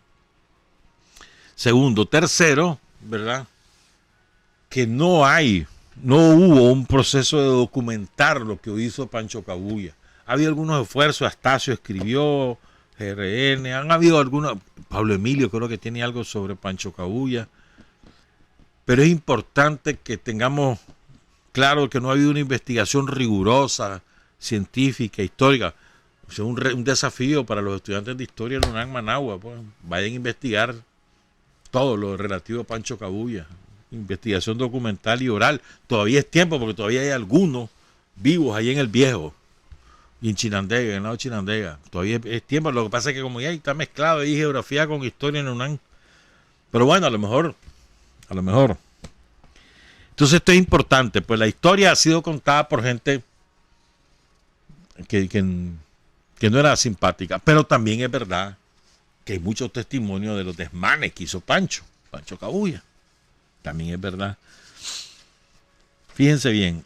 Segundo. Tercero, ¿verdad? Que no hubo un proceso de documentar lo que hizo Pancho Cabuya. Ha habido algunos esfuerzos, Astacio escribió, GRN, han habido algunos, Pablo Emilio creo que tiene algo sobre Pancho Cabuya, pero es importante que tengamos claro que no ha habido una investigación rigurosa, científica, histórica. Es un desafío para los estudiantes de historia de la UNAM Managua, pues, vayan a investigar todo lo relativo a Pancho Cabuya, investigación documental y oral. Todavía es tiempo porque todavía hay algunos vivos ahí en el Viejo y en Chinandega, en el lado de Chinandega. Todavía es tiempo. Lo que pasa es que como ya está mezclado ahí geografía con historia en UNAM. Pero bueno, a lo mejor. Entonces esto es importante, pues la historia ha sido contada por gente que no era simpática, pero también es verdad que hay muchos testimonios de los desmanes que hizo Pancho Cabuya. También es verdad. Fíjense bien,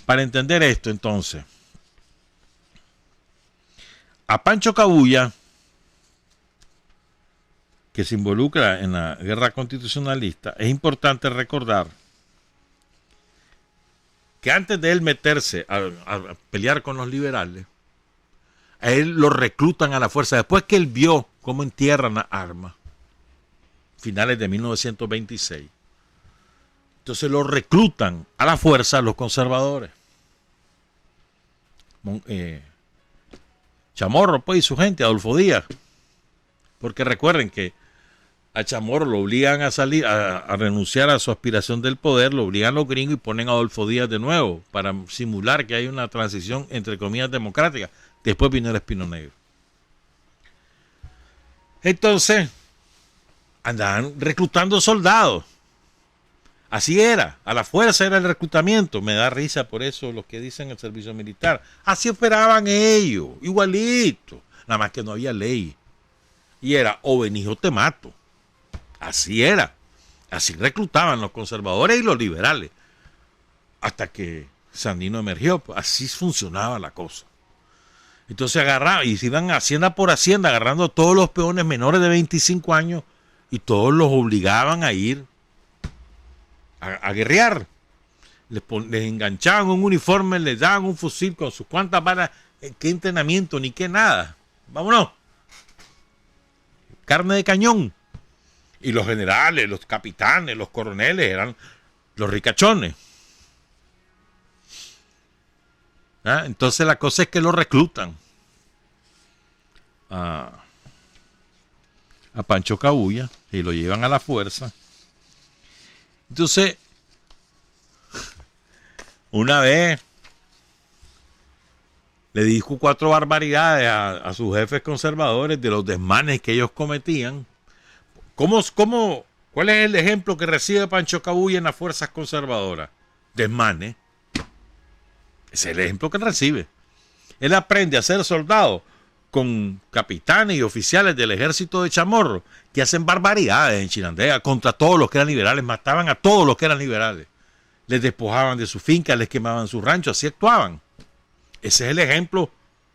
para entender esto entonces, a Pancho Cabuya, que se involucra en la guerra constitucionalista, es importante recordar que antes de él meterse a pelear con los liberales, a él lo reclutan a la fuerza. Después que él vio cómo entierran las armas, finales de 1926, entonces lo reclutan a la fuerza los conservadores. Chamorro, pues, y su gente, Adolfo Díaz. Porque recuerden que a Chamorro lo obligan a salir, a renunciar a su aspiración del poder, lo obligan los gringos y ponen a Adolfo Díaz de nuevo para simular que hay una transición, entre comillas, democrática. Después vino el Espino Negro. Entonces, andaban reclutando soldados. Así era, a la fuerza era el reclutamiento. Me da risa por eso los que dicen el servicio militar. Así esperaban ellos, igualito. Nada más que no había ley. Y era o venís o te mato. Así era. Así reclutaban los conservadores y los liberales. Hasta que Sandino emergió. Así funcionaba la cosa. Entonces agarraban y se iban hacienda por hacienda, agarrando todos los peones menores de 25 años y todos los obligaban a ir a guerrear. Les enganchaban un uniforme, les daban un fusil con sus cuantas balas. ¿Qué entrenamiento? Ni qué nada. Vámonos. Carne de cañón. Y los generales, los capitanes, los coroneles eran los ricachones. ¿Ah? Entonces la cosa es que lo reclutan a Pancho Cabuya y lo llevan a la fuerza. Entonces, una vez le dijo 4 barbaridades a sus jefes conservadores de los desmanes que ellos cometían. ¿Cuál es el ejemplo que recibe Pancho Cabuya en las fuerzas conservadoras? Desmanes. Ese es el ejemplo que recibe. Él aprende a ser soldado con capitanes y oficiales del ejército de Chamorro que hacen barbaridades en Chinandega contra todos los que eran liberales. Mataban a todos los que eran liberales. Les despojaban de su finca, les quemaban su rancho, así actuaban. Ese es el ejemplo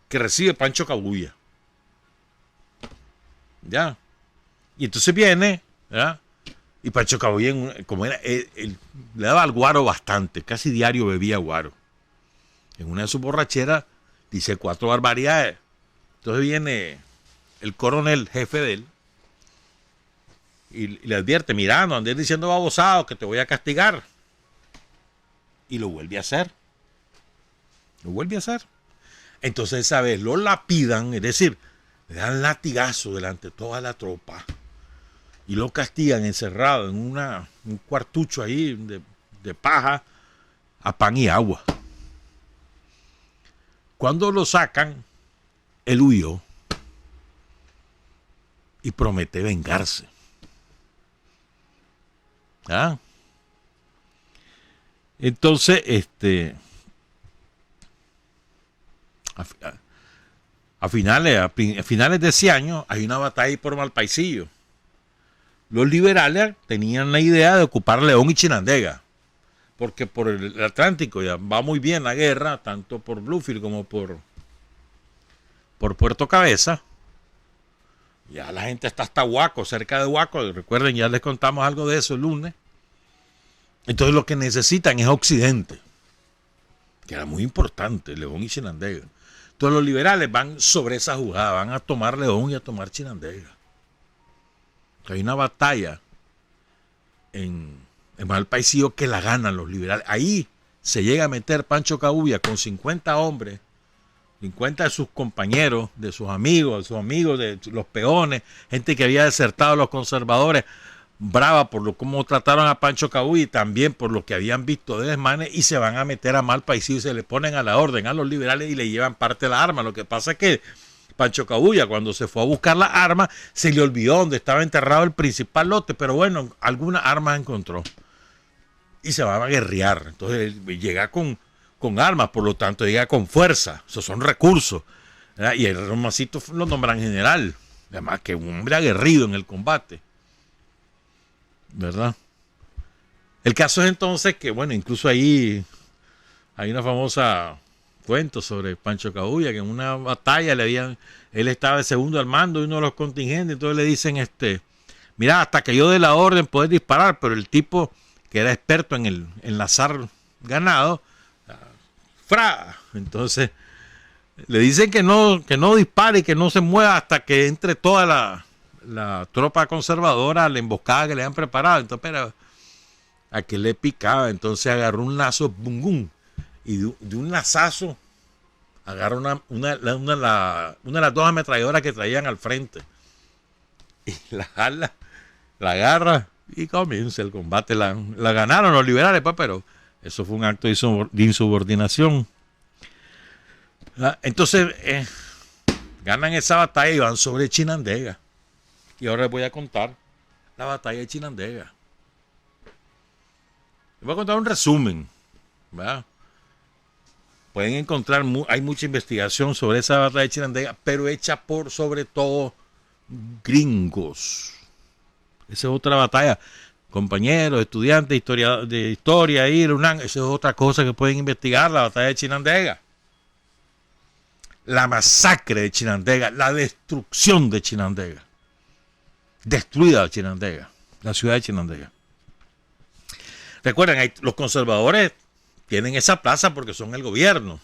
que recibe Pancho Cabuya. ¿Ya? Y entonces viene, ¿verdad? Y Pancho Cabuya, como era, él le daba al guaro bastante, casi diario bebía guaro. En una de sus borracheras dice 4 barbaridades. Entonces viene el coronel jefe de él y le advierte, mira, no andes diciendo babosado que te voy a castigar. Y lo vuelve a hacer. Lo vuelve a hacer. Entonces esa vez lo lapidan, es decir, le dan latigazo delante de toda la tropa y lo castigan encerrado en un cuartucho ahí de paja a pan y agua. Cuando lo sacan, él huyó y promete vengarse. ¿Ah? Entonces, a finales de ese año hay una batalla por Malpaisillo. Los liberales tenían la idea de ocupar León y Chinandega, porque por el Atlántico ya va muy bien la guerra, tanto por Bluefield como por Puerto Cabeza. Ya la gente está hasta Huaco, cerca de Huaco. Recuerden, ya les contamos algo de eso el lunes. Entonces lo que necesitan es Occidente, que era muy importante, León y Chinandega. Entonces los liberales van sobre esa jugada, van a tomar León y a tomar Chinandega. Hay una batalla en Malpaisillo que la ganan los liberales. Ahí se llega a meter Pancho Cabuya con 50 hombres, 50 de sus compañeros, de sus amigos, de los peones, gente que había desertado a los conservadores, brava por cómo trataron a Pancho Cabuya y también por lo que habían visto de desmanes, y se van a meter a Malpaisillo y se le ponen a la orden a los liberales y le llevan parte de la arma. Lo que pasa es que Pancho Cabuya, cuando se fue a buscar la arma, se le olvidó dónde estaba enterrado el principal lote, pero bueno, algunas armas encontró y se van a guerrear. Entonces llega con armas, por lo tanto llega con fuerza. Esos son recursos, ¿verdad? Y el Romacito lo nombran general, además que un hombre aguerrido en el combate, ¿verdad? El caso es entonces que, bueno, incluso ahí hay una famosa cuento sobre Pancho Cabuya, que en una batalla él estaba de segundo al mando de uno de los contingentes. Entonces le dicen, mira, hasta que yo dé la orden puedes disparar, pero el tipo que era experto en enlazar ganado, entonces le dicen que no dispare y que no se mueva hasta que entre toda la tropa conservadora a la emboscada que le han preparado. Entonces, pero a que le picaba, entonces agarró un lazo, bum, bum, y de un lazazo agarra una de las 2 ametralladoras que traían al frente y la agarra y comienza el combate. La ganaron los liberales, pero eso fue un acto de insubordinación. Entonces ganan esa batalla y van sobre Chinandega. Y ahora les voy a contar la batalla de Chinandega. Les voy a contar un resumen, ¿verdad? Pueden encontrar, hay mucha investigación sobre esa batalla de Chinandega, pero hecha por sobre todo gringos. Esa es otra batalla. Compañeros, estudiantes de historia, esa es otra cosa que pueden investigar, la batalla de Chinandega. La masacre de Chinandega, la destrucción de Chinandega. destruida Chinandega, la ciudad de Chinandega. Recuerden, los conservadores tienen esa plaza porque son el gobierno.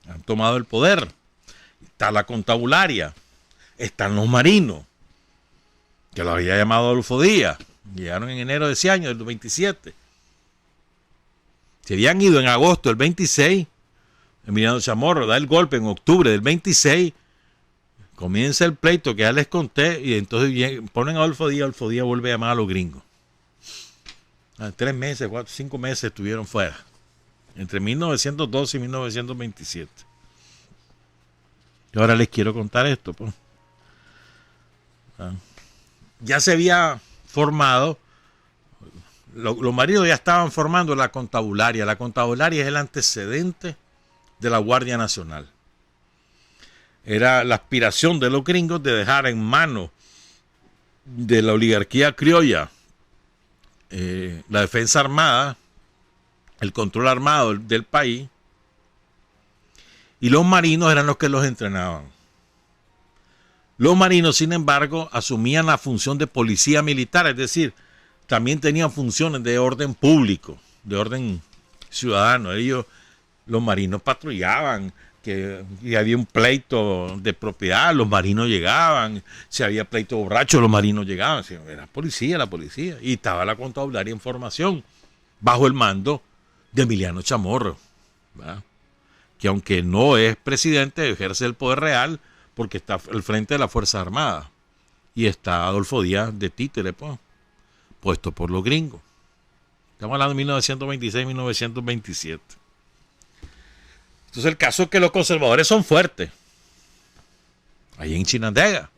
Han tomado el poder. Está la contabularia. Están los marinos, que lo había llamado Adolfo Díaz. Llegaron en enero de ese año, del 27. Se habían ido en agosto del 26. Emiliano Chamorro da el golpe en octubre del 26. Comienza el pleito que ya les conté. Y entonces ponen a Adolfo Díaz. Adolfo Díaz vuelve a llamar a los gringos. 3 meses, 4, 5 meses estuvieron fuera. Entre 1912 y 1927. Y ahora les quiero contar esto. Pues. Ya se había formado, los maridos ya estaban formando la contabularia. La contabularia es el antecedente de la Guardia Nacional. Era la aspiración de los gringos de dejar en manos de la oligarquía criolla la defensa armada, el control armado del país, y los marinos eran los que los entrenaban. Los marinos, sin embargo, asumían la función de policía militar, es decir, también tenían funciones de orden público, de orden ciudadano. Los marinos patrullaban, que había un pleito de propiedad, los marinos llegaban. Si había pleito borracho, los marinos llegaban. Era policía, la policía. Y estaba la contabularia en formación, bajo el mando de Emiliano Chamorro, ¿verdad? Que aunque no es presidente, ejerce el poder real porque está al frente de la Fuerza Armada. Y está Adolfo Díaz de títere, pues, puesto por los gringos. Estamos hablando de 1926-1927. Entonces el caso es que los conservadores son fuertes. Ahí en Chinandega.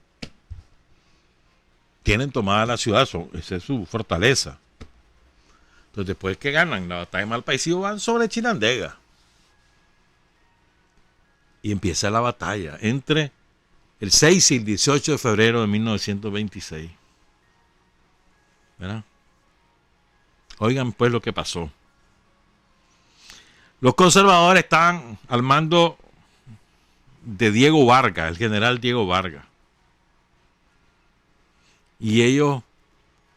Tienen tomada la ciudad, esa es su fortaleza. Entonces después que ganan la batalla de Malpaisillo van sobre Chinandega. Y empieza la batalla entre el 6 y el 18 de febrero de 1926. ¿Verdad? Oigan pues lo que pasó. Los conservadores estaban al mando de Diego Vargas, el general Diego Vargas. Y ellos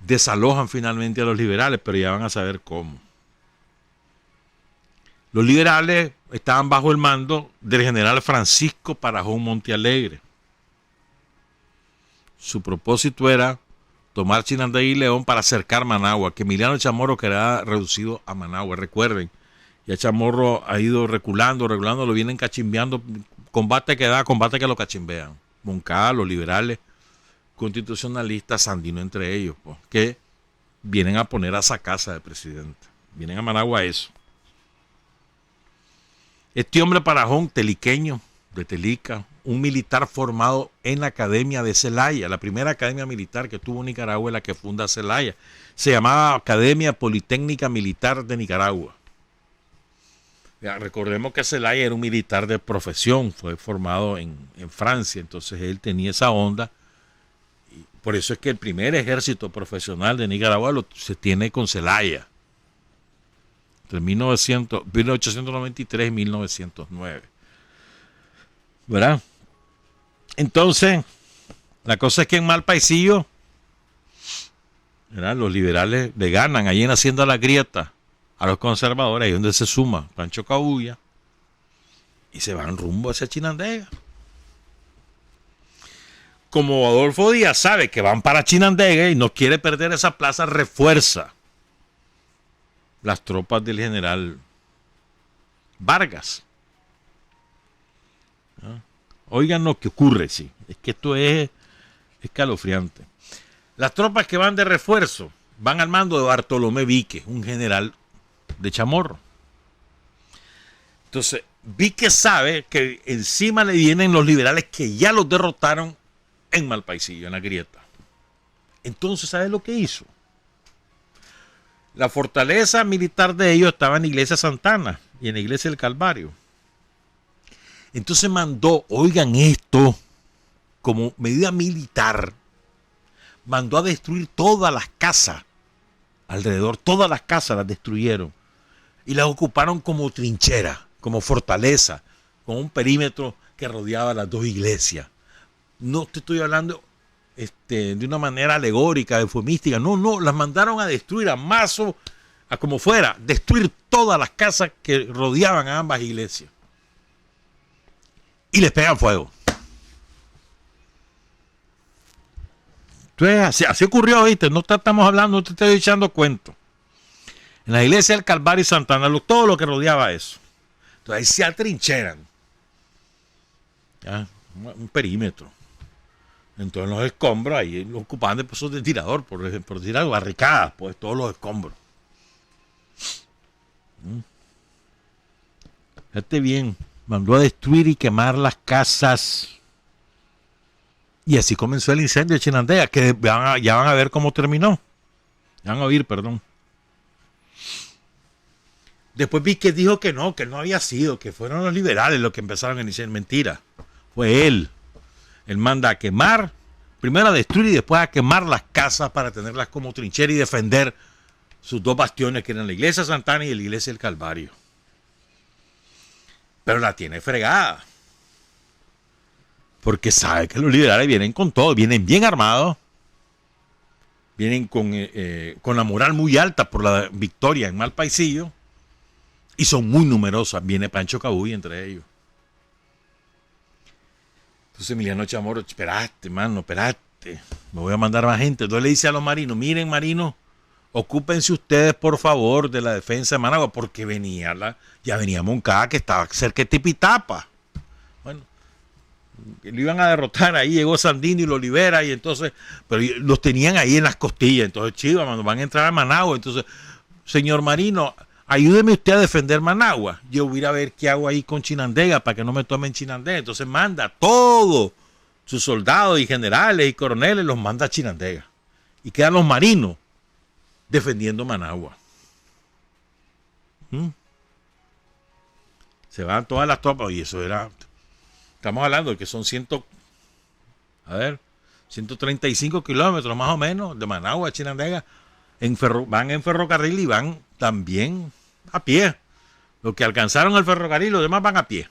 desalojan finalmente a los liberales, pero ya van a saber cómo. Los liberales estaban bajo el mando del general Francisco Parajón Montealegre. Su propósito era tomar Chinandega y León para acercar Managua, que Emiliano Chamorro quedaba reducido a Managua. Recuerden, ya Chamorro ha ido reculando, lo vienen cachimbeando. Combate que da, combate que lo cachimbean. Moncada, los liberales, constitucionalistas, Sandino entre ellos, pues, que vienen a poner a esa casa de presidente. Vienen a Managua a eso. Este hombre Parajón, teliqueño, de Telica, un militar formado en la Academia de Celaya, la primera academia militar que tuvo Nicaragua es la que funda Celaya. Se llamaba Academia Politécnica Militar de Nicaragua. Ya, recordemos que Celaya era un militar de profesión, fue formado en Francia, entonces él tenía esa onda. Y por eso es que el primer ejército profesional de Nicaragua se tiene con Celaya, entre 1893 y 1909. ¿Verdad? Entonces, la cosa es que en Malpaisillo, ¿verdad?, los liberales le ganan ahí en Hacienda La Grieta a los conservadores, ahí donde se suma Pancho Cabuya, y se van rumbo hacia Chinandega. Como Adolfo Díaz sabe que van para Chinandega y no quiere perder esa plaza, refuerza las tropas del general Vargas. ¿Ah? Oigan lo que ocurre, sí. Es que esto es escalofriante. Las tropas que van de refuerzo van al mando de Bartolomé Víquez, un general de Chamorro. Entonces, Víquez sabe que encima le vienen los liberales que ya los derrotaron en Malpaisillo, en La Grieta. Entonces, ¿sabe lo que hizo? La fortaleza militar de ellos estaba en la iglesia Santana y en la iglesia del Calvario. Entonces mandó, oigan esto, como medida militar, mandó a destruir todas las casas alrededor, todas las casas las destruyeron y las ocuparon como trinchera, como fortaleza, con un perímetro que rodeaba las dos iglesias. No te estoy hablando de una manera alegórica, eufemística. No, las mandaron a destruir a mazo, a como fuera, destruir todas las casas que rodeaban a ambas iglesias. Y les pegan fuego. Entonces, así ocurrió, ¿viste? No estamos hablando, no te estoy echando cuento. En la iglesia del Calvario y Santana, todo lo que rodeaba eso. Entonces ahí se atrincheran. ¿Ya? Un perímetro. Entonces los escombros, ahí los ocupaban de puestos de tirador, por decir algo, barricadas, pues todos los escombros. Fíjate bien, mandó a destruir y quemar las casas. Y así comenzó el incendio de Chinandega, que ya van a ver cómo terminó. Ya van a oír, perdón. Después vi que dijo que no había sido, que fueron los liberales los que empezaron a iniciar. Mentira, fue él. Él manda a quemar, primero a destruir y después a quemar las casas para tenerlas como trinchera y defender sus dos bastiones, que eran la iglesia Santana y la iglesia del Calvario. Pero la tiene fregada. Porque sabe que los liberales vienen con todo, vienen bien armados, vienen con la moral muy alta por la victoria en Malpaisillo. Y son muy numerosas. Viene Pancho Cabuy entre ellos. Entonces Emiliano Chamorro, espérate, mano, espérate. Me voy a mandar más gente. Entonces le dice a los marinos, miren, marinos, ocúpense ustedes, por favor, de la defensa de Managua, porque ya venía Moncada, que estaba cerca de Tipitapa. Bueno, lo iban a derrotar ahí, llegó Sandino y lo libera, y entonces, pero los tenían ahí en las costillas. Entonces, chivas, van a entrar a Managua. Entonces, señor marino, ayúdeme usted a defender Managua. Yo voy a ir a ver qué hago ahí con Chinandega para que no me tomen Chinandega. Entonces manda a todos sus soldados y generales y coroneles, los manda a Chinandega. Y quedan los marinos defendiendo Managua. Se van todas las tropas. Y eso era... Estamos hablando de que son 135 kilómetros más o menos de Managua a Chinandega. Van en ferrocarril y van también a pie. Los que alcanzaron el ferrocarril, los demás van a pie.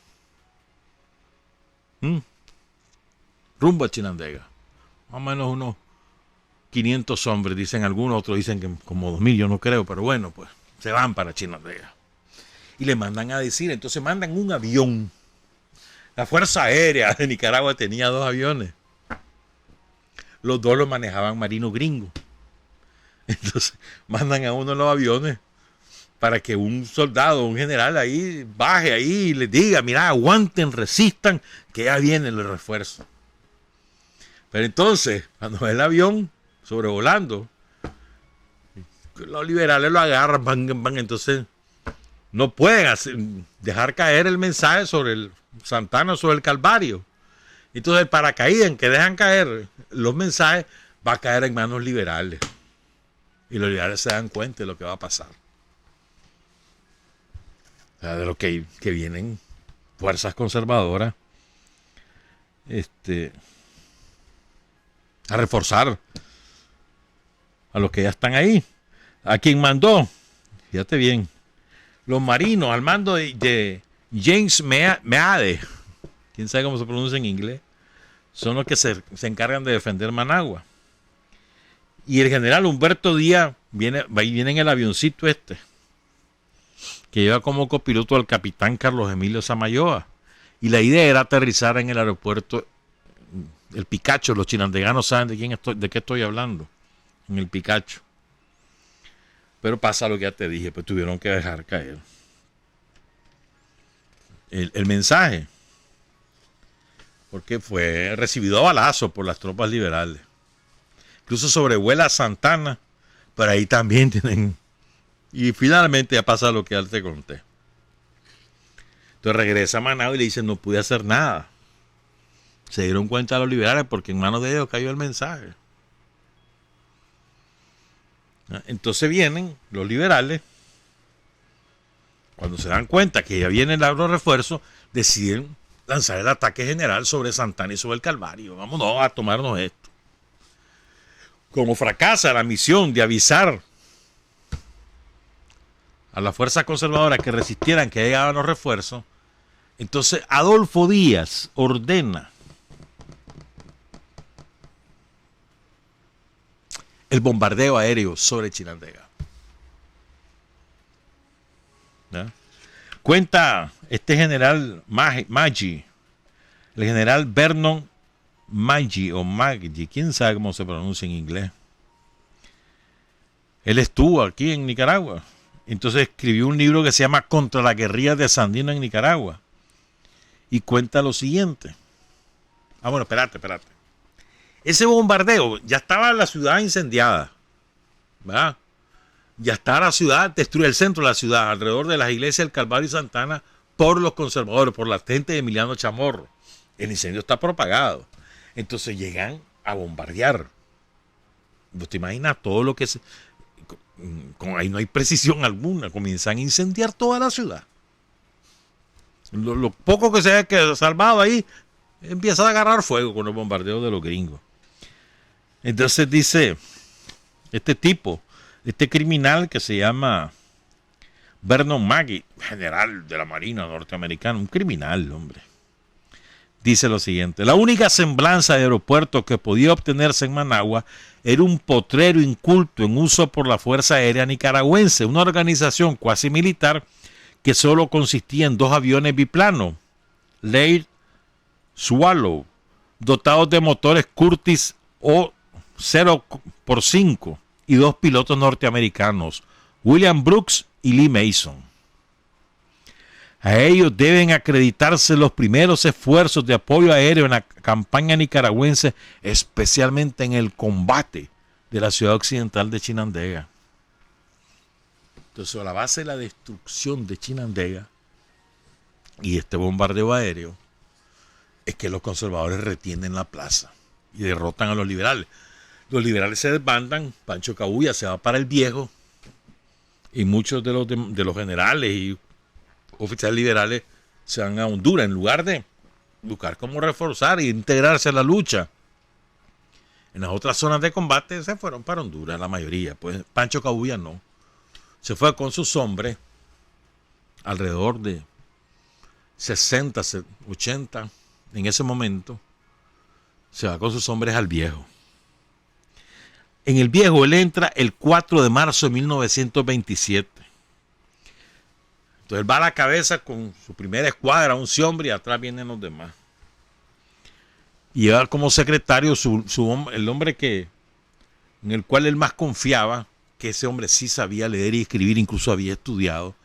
Rumbo a Chinandega. Más o menos unos 500 hombres, dicen algunos, otros dicen que como 2000, yo no creo, pero bueno, pues se van para Chinandega. Y le mandan a decir, entonces mandan un avión. La Fuerza Aérea de Nicaragua tenía 2 aviones. Los 2 los manejaban marinos gringos. Entonces mandan a uno de los aviones para que un soldado, un general ahí, baje ahí y les diga, mira, aguanten, resistan, que ya viene el refuerzo. Pero entonces, cuando ve el avión sobrevolando, los liberales lo agarran, van, entonces no pueden dejar caer el mensaje sobre el Santana, sobre el Calvario. Entonces el paracaídas en que dejan caer los mensajes va a caer en manos liberales. Y los liberales se dan cuenta de lo que va a pasar. O sea, de lo que vienen fuerzas conservadoras a reforzar a los que ya están ahí. ¿A quién mandó? Fíjate bien. Los marinos al mando de James Meade, quién sabe cómo se pronuncia en inglés, son los que se encargan de defender Managua. Y el general Humberto Díaz viene en el avioncito que lleva como copiloto al capitán Carlos Emilio Samayoa. Y la idea era aterrizar en el aeropuerto el Picacho. Los chinandeganos saben de qué estoy hablando. En el Picacho. Pero pasa lo que ya te dije, pues tuvieron que dejar caer el mensaje. Porque fue recibido a balazo por las tropas liberales. Incluso sobrevuela Santana, pero ahí también tienen... Y finalmente ya pasa lo que ya te conté. Entonces regresa a Managua y le dice, no pude hacer nada. Se dieron cuenta los liberales porque en manos de ellos cayó el mensaje. Entonces vienen los liberales, cuando se dan cuenta que ya viene el refuerzo, deciden lanzar el ataque general sobre Santana y sobre el Calvario. Vámonos a tomarnos esto. Como fracasa la misión de avisar a las fuerzas conservadoras que resistieran que llegaban los refuerzos, entonces Adolfo Díaz ordena el bombardeo aéreo sobre Chinandega. ¿Ya? Cuenta este general Maggi, el general Vernon Maggi o Maggi, quién sabe cómo se pronuncia en inglés. Él estuvo aquí en Nicaragua. Entonces escribió un libro que se llama Contra la guerrilla de Sandino en Nicaragua. Y cuenta lo siguiente. Bueno, espérate. Ese bombardeo, ya estaba la ciudad incendiada, ¿verdad? Ya está la ciudad, destruye el centro de la ciudad, alrededor de las iglesias del Calvario y Santana, por los conservadores, por la gente de Emiliano Chamorro. El incendio está propagado. Entonces llegan a bombardear. ¿Vos te imaginas todo lo que se... ahí no hay precisión alguna, comienzan a incendiar toda la ciudad. Lo poco que se haya salvado ahí empieza a agarrar fuego con el bombardeo de los gringos. Entonces dice este criminal que se llama Vernon Maggi, general de la Marina norteamericana, un criminal, hombre. Dice lo siguiente: la única semblanza de aeropuerto que podía obtenerse en Managua era un potrero inculto en uso por la Fuerza Aérea Nicaragüense, una organización cuasi militar que solo consistía en 2 aviones biplanos, Laird Swallow, dotados de motores Curtiss O 0x5 y 2 pilotos norteamericanos, William Brooks y Lee Mason. A ellos deben acreditarse los primeros esfuerzos de apoyo aéreo en la campaña nicaragüense, especialmente en el combate de la ciudad occidental de Chinandega. Entonces, a la base de la destrucción de Chinandega y este bombardeo aéreo, es que los conservadores retienen la plaza y derrotan a los liberales. Los liberales se desbandan, Pancho Cabuya se va para el Viejo y muchos de los generales y oficiales liberales se van a Honduras en lugar de buscar cómo reforzar e integrarse a la lucha. En las otras zonas de combate se fueron para Honduras la mayoría, pues Pancho Cabuya no. Se fue con sus hombres, alrededor de 60, 80, en ese momento, se va con sus hombres al Viejo. En el Viejo él entra el 4 de marzo de 1927. Entonces él va a la cabeza con su primera escuadra, 11 hombres, y atrás vienen los demás. Y lleva como secretario el hombre en el cual él más confiaba, que ese hombre sí sabía leer y escribir, incluso había estudiado.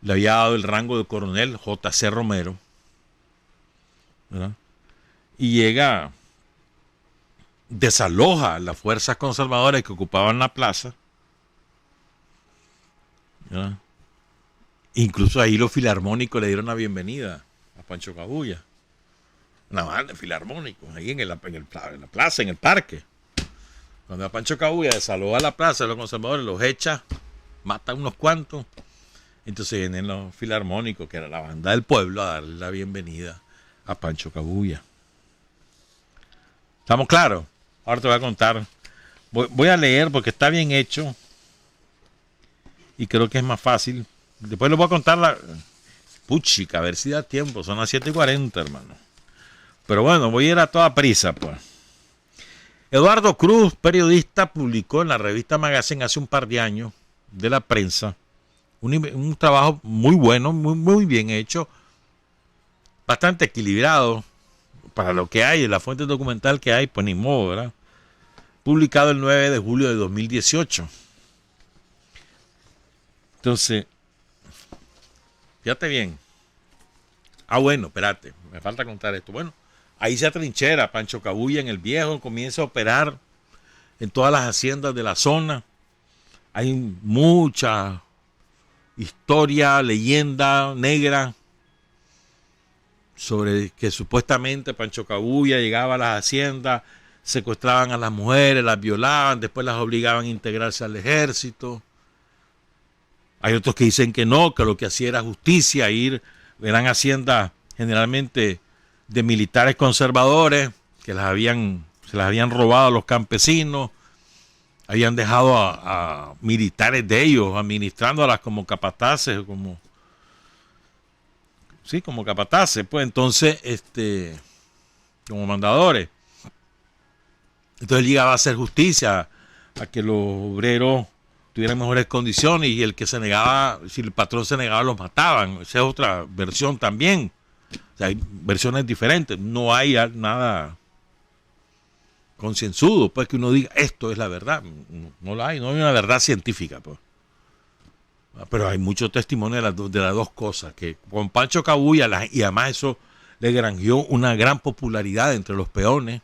Le había dado el rango de coronel, J.C. Romero, ¿verdad? Y llega, desaloja a las fuerzas conservadoras que ocupaban la plaza, ¿verdad? Incluso ahí los filarmónicos le dieron la bienvenida a Pancho Cabuya. Una banda de filarmónicos, ahí en la plaza, en el parque. Cuando a Pancho Cabuya desaloja la plaza de los conservadores, los echa, mata unos cuantos. Entonces vienen los filarmónicos, que era la banda del pueblo, a darle la bienvenida a Pancho Cabuya. ¿Estamos claros? Ahora te voy a contar. Voy a leer porque está bien hecho y creo que es más fácil. Después les voy a contar puchica, a ver si da tiempo. Son las 7:40, hermano. Pero bueno, voy a ir a toda prisa, pues. Eduardo Cruz, periodista, publicó en la revista Magazine hace un par de años, de la prensa, un trabajo muy bueno, muy bien hecho, bastante equilibrado para lo que hay, la fuente documental que hay, pues ni modo, ¿verdad? Publicado el 9 de julio de 2018. Entonces, fíjate bien. Bueno, espérate, me falta contar esto. Bueno, ahí se atrinchera Pancho Cabuya en el Viejo, comienza a operar en todas las haciendas de la zona. Hay mucha historia, leyenda negra sobre que supuestamente Pancho Cabuya llegaba a las haciendas, secuestraban a las mujeres, las violaban, después las obligaban a integrarse al ejército. Hay otros que dicen que no, que lo que hacía era justicia, eran haciendas generalmente de militares conservadores que se las habían robado a los campesinos, habían dejado a militares de ellos administrándolas como capataces, como capataces, pues entonces, como mandadores. Entonces él llegaba a hacer justicia, a que los obreros tuvieran mejores condiciones y el que se negaba, si el patrón se negaba, los mataban. Esa es otra versión también. O sea, hay versiones diferentes. No hay nada concienzudo, pues, que uno diga esto es la verdad. No la hay, no hay una verdad científica, pues. Pero hay mucho testimonio de las dos cosas, que con Pancho Cabuya, y además eso le granjeó una gran popularidad entre los peones,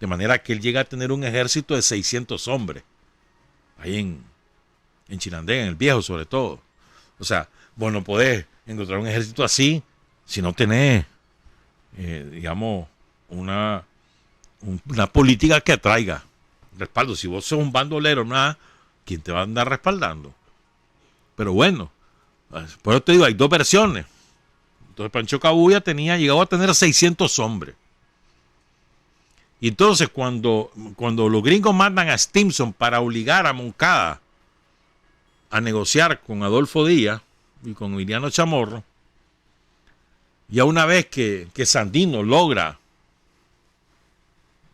de manera que él llega a tener un ejército de 600 hombres, ahí en Chinandega, en el Viejo sobre todo. O sea, vos no podés encontrar un ejército así si no tenés, digamos, una política que atraiga respaldo. Si vos sos un bandolero, nada, ¿quién te va a andar respaldando? Pero bueno, por eso te digo, hay dos versiones. Entonces Pancho Cabuya llegó a tener 600 hombres. Y entonces cuando los gringos mandan a Stimson para obligar a Moncada a negociar con Adolfo Díaz y con Emiliano Chamorro, ya una vez que Sandino logra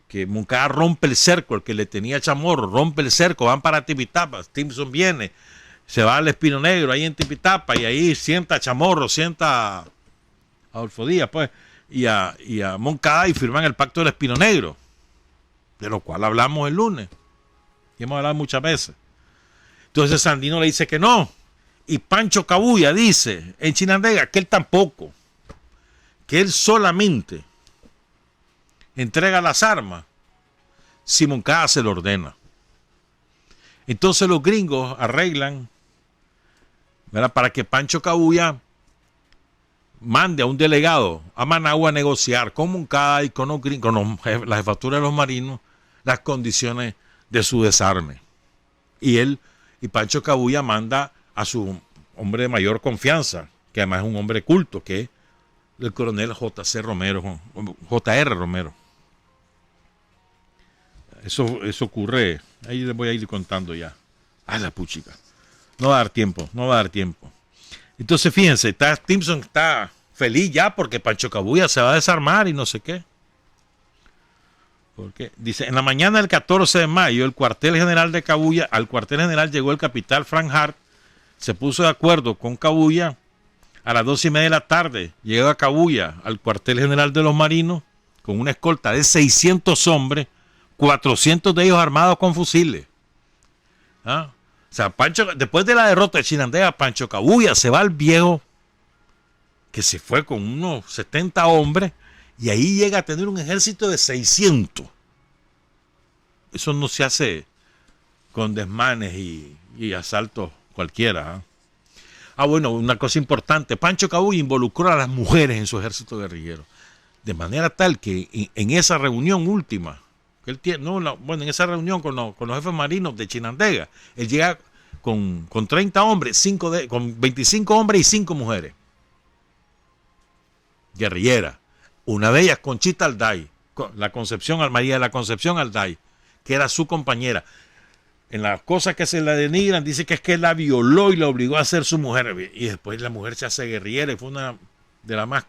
que Moncada rompe el cerco, el que le tenía a Chamorro, rompe el cerco, van para Tipitapa, Stimson viene, se va al Espino Negro ahí en Tipitapa y ahí sienta a Chamorro, sienta a Adolfo Díaz, pues, y a Moncada, y firman el pacto del Espino Negro, de lo cual hablamos el lunes, y hemos hablado muchas veces. Entonces Sandino le dice que no, y Pancho Cabuya dice en Chinandega que él tampoco, que él solamente entrega las armas si Moncada se lo ordena. Entonces los gringos arreglan, ¿verdad?, para que Pancho Cabuya mande a un delegado a Managua a negociar con Moncada y con los gringos, con la jefatura de los marinos, las condiciones de su desarme. Y Pancho Cabuya manda a su hombre de mayor confianza, que además es un hombre culto, que es el coronel J.R. Romero. Eso ocurre, ahí les voy a ir contando ya. La puchica. No va a dar tiempo. Entonces fíjense, Stimson está feliz ya porque Pancho Cabuya se va a desarmar y no sé qué. Porque dice, en la mañana del 14 de mayo, al cuartel general llegó el capitán Frank Hart, se puso de acuerdo con Cabuya. A las 2:30 de la tarde llega Cabuya al cuartel general de los marinos con una escolta de 600 hombres, 400 de ellos armados con fusiles. O sea, después de la derrota de Chinandega, Pancho Cabuya se va al Viejo, que se fue con unos 70 hombres, y ahí llega a tener un ejército de 600. Eso no se hace con desmanes y asaltos cualquiera. Bueno, una cosa importante, Pancho Cabuya involucró a las mujeres en su ejército guerrillero, de manera tal que en esa reunión última, que él tiene, en esa reunión con los jefes marinos de Chinandega, él llega con 30 hombres, con 25 hombres y 5 mujeres guerrilleras. Una de ellas, Conchita Alday, María de la Concepción Alday, que era su compañera. En las cosas que se la denigran, dice que es que él la violó y la obligó a ser su mujer. Y después la mujer se hace guerrillera y fue una de las más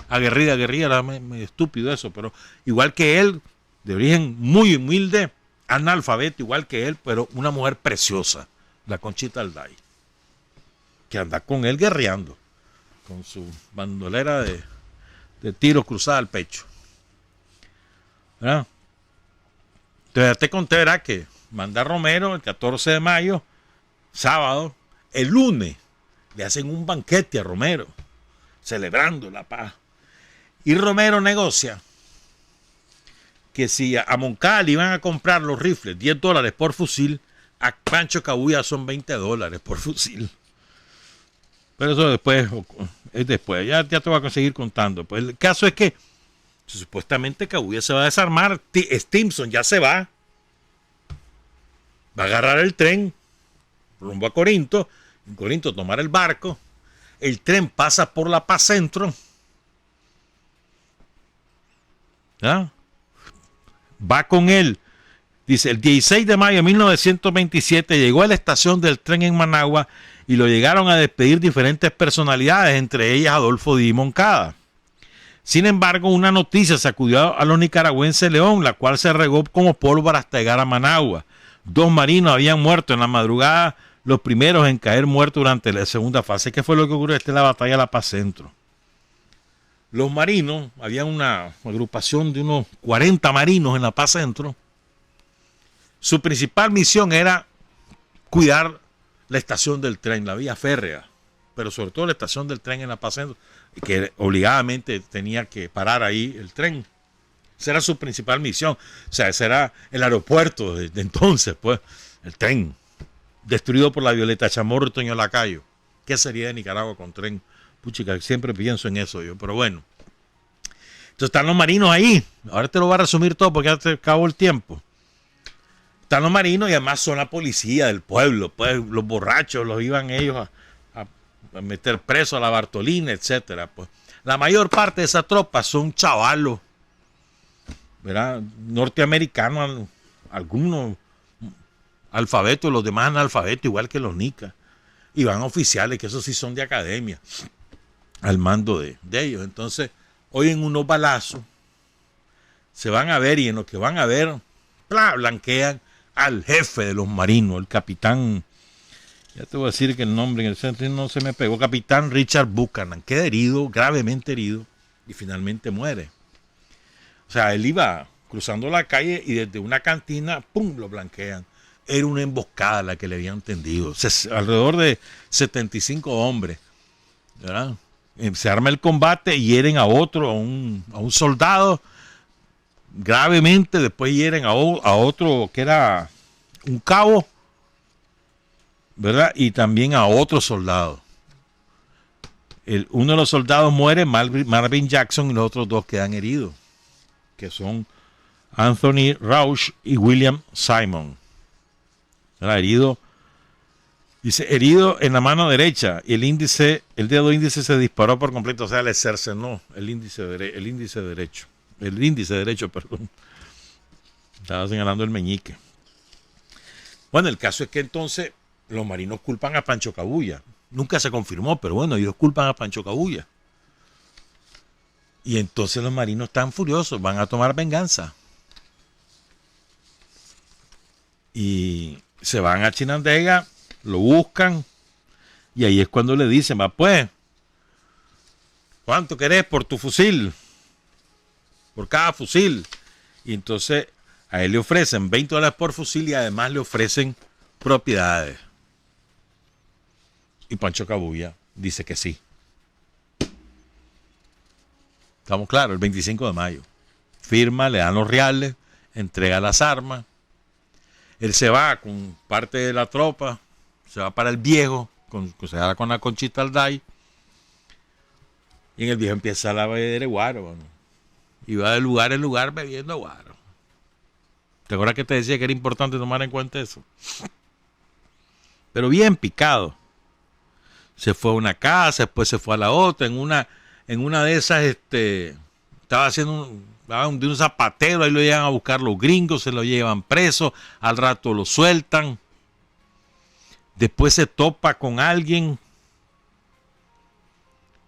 aguerridas, era medio estúpido eso, pero igual que él, de origen muy humilde, analfabeto, igual que él, pero una mujer preciosa, la Conchita Alday, que anda con él guerreando, con su bandolera de tiro cruzada al pecho. ¿Verdad? Entonces te conté, ¿verdad?, que manda Romero el 14 de mayo, sábado. El lunes le hacen un banquete a Romero, celebrando la paz. Y Romero negocia que si a Moncada le iban a comprar los rifles $10 por fusil, a Pancho Cabuya son $20 por fusil. Pero eso después, ya te voy a seguir contando. Pues el caso es que supuestamente Cabuya se va a desarmar, Stimson ya se va a agarrar el tren rumbo a Corinto, en Corinto tomar el barco, el tren pasa por La Paz Centro, va con él, dice, el 16 de mayo de 1927 llegó a la estación del tren en Managua y lo llegaron a despedir diferentes personalidades, entre ellas Adolfo Díaz Moncada. Sin embargo, una noticia sacudió a los nicaragüenses León, la cual se regó como pólvora hasta llegar a Managua. 2 marinos habían muerto en la madrugada, los primeros en caer muertos durante la segunda fase. ¿Qué fue lo que ocurrió? Esta es la batalla de La Paz Centro. Los marinos, había una agrupación de unos 40 marinos en La Paz Centro. Su principal misión era cuidar la estación del tren, la vía férrea, pero sobre todo la estación del tren en La Paz Centro, que obligadamente tenía que parar ahí el tren. Esa era su principal misión. O sea, ese era el aeropuerto de entonces, pues, el tren, destruido por la Violeta Chamorro y Toño Lacayo. ¿Qué sería de Nicaragua con tren? Puchica, siempre pienso en eso yo, pero bueno. Entonces están los marinos ahí. Ahora te lo voy a resumir todo porque ya te acabó el tiempo. Están los marinos y además son la policía del pueblo. Pues los borrachos los iban ellos a meter preso a la Bartolina, etcétera. Pues la mayor parte de esa tropa son chavalos, ¿verdad? Norteamericanos, algunos alfabetos, los demás analfabetos, igual que los nicas. Y van oficiales, que esos sí son de academia, al mando de ellos. Entonces, oyen unos balazos, se van a ver y en lo que van a ver, blanquean al jefe de los marinos, el capitán, ya te voy a decir que el nombre en el centro no se me pegó, capitán Richard Buchanan, queda herido, gravemente herido, y finalmente muere. O sea, él iba cruzando la calle y desde una cantina, ¡pum!, lo blanquean. Era una emboscada la que le habían tendido. Alrededor de 75 hombres, ¿verdad? Se arma el combate y hieren a otro, a un soldado, gravemente. Después hieren a otro que era un cabo, ¿verdad? Y también a otro soldado. Uno de los soldados muere, Marvin Jackson, y los otros 2 quedan heridos, que son Anthony Rauch y William Simon. ¿Verdad? Herido, dice, herido en la mano derecha, y el dedo índice se disparó por completo, o sea, le cercenó el índice derecho, perdón. Estaba señalando el meñique. Bueno, el caso es que entonces los marinos culpan a Pancho Cabuya. Nunca se confirmó, pero bueno, ellos culpan a Pancho Cabuya. Y entonces los marinos están furiosos, van a tomar venganza. Y se van a Chinandega, lo buscan, y ahí es cuando le dicen, va pues, ¿cuánto querés por tu fusil? Por cada fusil. Y entonces a él le ofrecen $20 por fusil y además le ofrecen propiedades. Y Pancho Cabuya dice que sí. Estamos claros, el 25 de mayo. Firma, le dan los reales, entrega las armas. Él se va con parte de la tropa, se va para el Viejo, se va con la Conchita Alday. Y en el Viejo empieza la bebedera de guaro. Bueno. Y va de lugar en lugar bebiendo guaro. ¿Te acuerdas que te decía que era importante tomar en cuenta eso? Pero bien picado. Se fue a una casa, después se fue a la otra. En una de esas estaba haciendo de un zapatero, ahí lo llevan a buscar los gringos, se lo llevan preso, al rato lo sueltan. Después se topa con alguien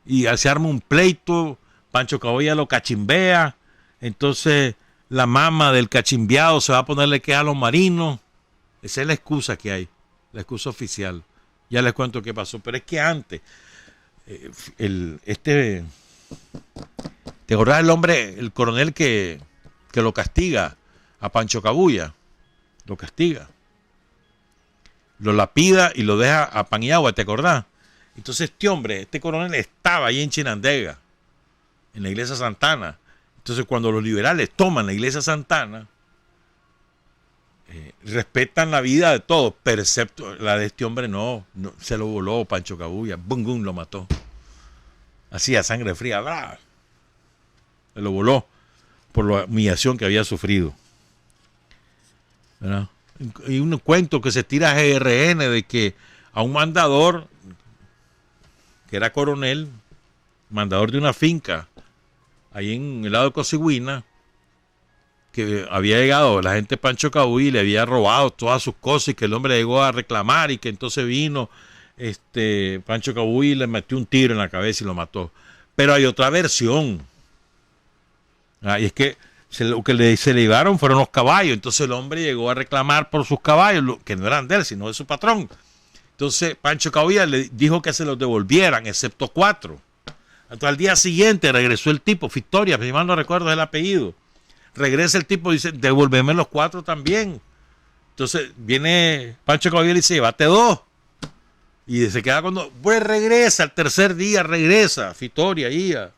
y se arma un pleito. Pancho Cabuya lo cachimbea. Entonces la mamá del cachimbeado se va a ponerle queja a los marinos. Esa es la excusa que hay, la excusa oficial. Ya les cuento qué pasó. Pero es que antes, ¿te acordás el hombre, el coronel que lo castiga a Pancho Cabuya? Lo castiga. Lo lapida y lo deja a pan y agua, ¿te acordás? Entonces este coronel estaba ahí en Chinandega, en la iglesia Santana. Entonces cuando los liberales toman la iglesia Santana, respetan la vida de todos, excepto la de este hombre no se lo voló Pancho Cabuya, bum, bum, lo mató. Así a sangre fría, ¡blah! Se lo voló por la humillación que había sufrido. ¿Verdad? Y un cuento que se tira a GRN de que a un mandador, que era coronel, mandador de una finca, ahí en el lado de Cosigüina, que había llegado la gente de Pancho Cabuya y le había robado todas sus cosas y que el hombre llegó a reclamar y que entonces vino Pancho Cabuya y le metió un tiro en la cabeza y lo mató. Pero hay otra versión. Y es que Lo que se le llevaron fueron los caballos. Entonces el hombre llegó a reclamar por sus caballos, que no eran de él, sino de su patrón. Entonces Pancho Cabuya le dijo que se los devolvieran, excepto 4. Entonces al día siguiente regresó el tipo, Victoria, si mal no recuerdo el apellido. Regresa el tipo y dice, devuélveme los 4 también. Entonces viene Pancho Cabuya y le dice, llévate 2. Y se queda cuando, pues regresa, al tercer día regresa Victoria ahí a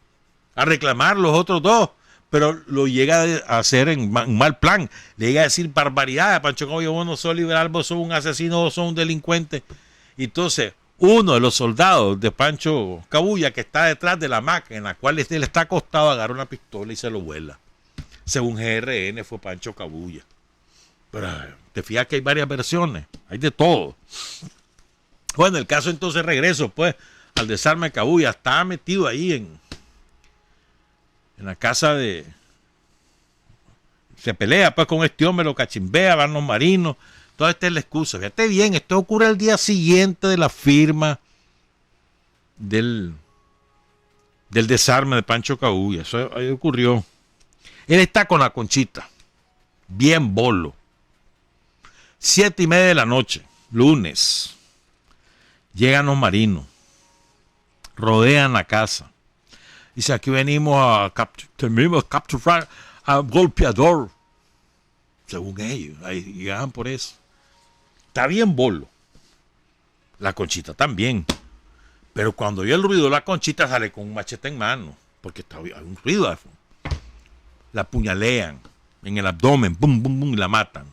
reclamar los otros 2. Pero lo llega a hacer en mal plan. Le llega a decir barbaridades a Pancho Cabuya, vos no sos liberal, vos sos un asesino, vos sos un delincuente. Entonces, uno de los soldados de Pancho Cabuya, que está detrás de la hamaca en la cual él está acostado, agarra una pistola y se lo vuela. Según GRN fue Pancho Cabuya. Pero te fijas que hay varias versiones, hay de todo. Bueno, el caso entonces regreso pues al desarme de Cabuya. Estaba metido ahí en la casa de... Se pelea pues con este hombre, lo cachimbea, van los marinos. Toda esta es la excusa. Fíjate bien, esto ocurre el día siguiente de la firma del desarme de Pancho Cabuya. Eso ahí ocurrió. Él está con la Conchita, bien bolo. 7:30 de la noche, lunes. Llegan los marinos, rodean la casa. Dice, aquí venimos a capturar a golpeador. Según ellos, ahí llegaban por eso. Está bien bolo. La Conchita también. Pero cuando oye el ruido, la Conchita sale con un machete en mano. Porque hay un ruido. La apuñalean en el abdomen. Bum, bum, bum, y la matan.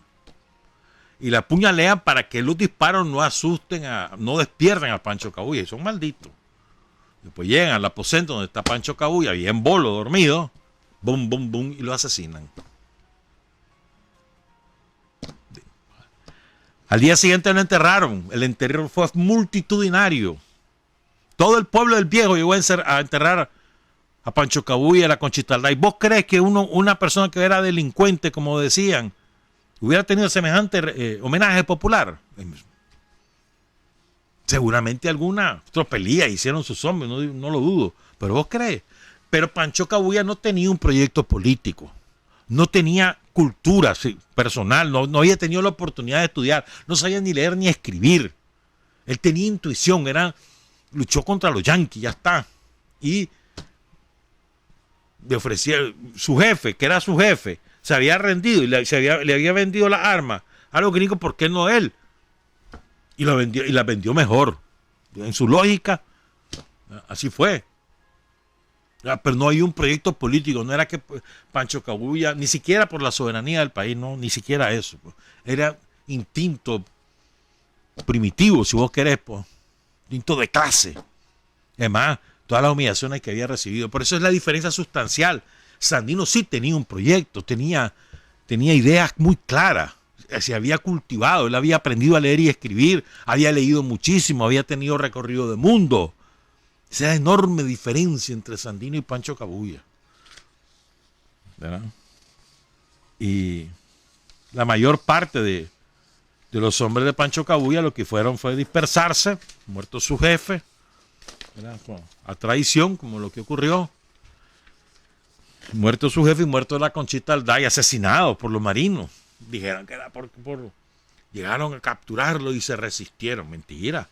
Y la apuñalean para que los disparos no asusten, no despierten a Pancho Cabuya. Y son malditos. Después llegan al aposento donde está Pancho Cabuya, bien bolo, dormido. Bum, bum, bum, y lo asesinan. Al día siguiente lo enterraron. El entierro fue multitudinario. Todo el pueblo del Viejo llegó a enterrar a Pancho Cabuya y a la Conchita Alday. ¿Vos crees que una persona que era delincuente, como decían, hubiera tenido semejante homenaje popular? Seguramente alguna tropelía hicieron sus hombres, no lo dudo. Pero vos crees. Pero Pancho Cabuya no tenía un proyecto político. No tenía cultura personal, no había tenido la oportunidad de estudiar, no sabía ni leer ni escribir. Él tenía intuición, luchó contra los yanquis, ya está. Y le ofrecía su jefe, que era su jefe, se había rendido y le había vendido las armas a los gringos, ¿por qué no él? Y la vendió mejor. En su lógica, así fue. Pero no hay un proyecto político, no era que Pancho Cabuya, ni siquiera por la soberanía del país, no, ni siquiera eso. Era instinto primitivo, si vos querés, instinto de clase. Además, todas las humillaciones que había recibido. Por eso es la diferencia sustancial. Sandino sí tenía un proyecto, tenía ideas muy claras. Se había cultivado, él había aprendido a leer y escribir, había leído muchísimo, había tenido recorrido de mundo. Esa enorme diferencia entre Sandino y Pancho Cabuya. ¿Verdad? Y la mayor parte de los hombres de Pancho Cabuya lo que fueron fue dispersarse, muerto su jefe, ¿verdad? A traición, como lo que ocurrió. Muerto su jefe y muerto la Conchita Alday, asesinados por los marinos. Dijeron que era por llegaron a capturarlo y se resistieron. Mentira.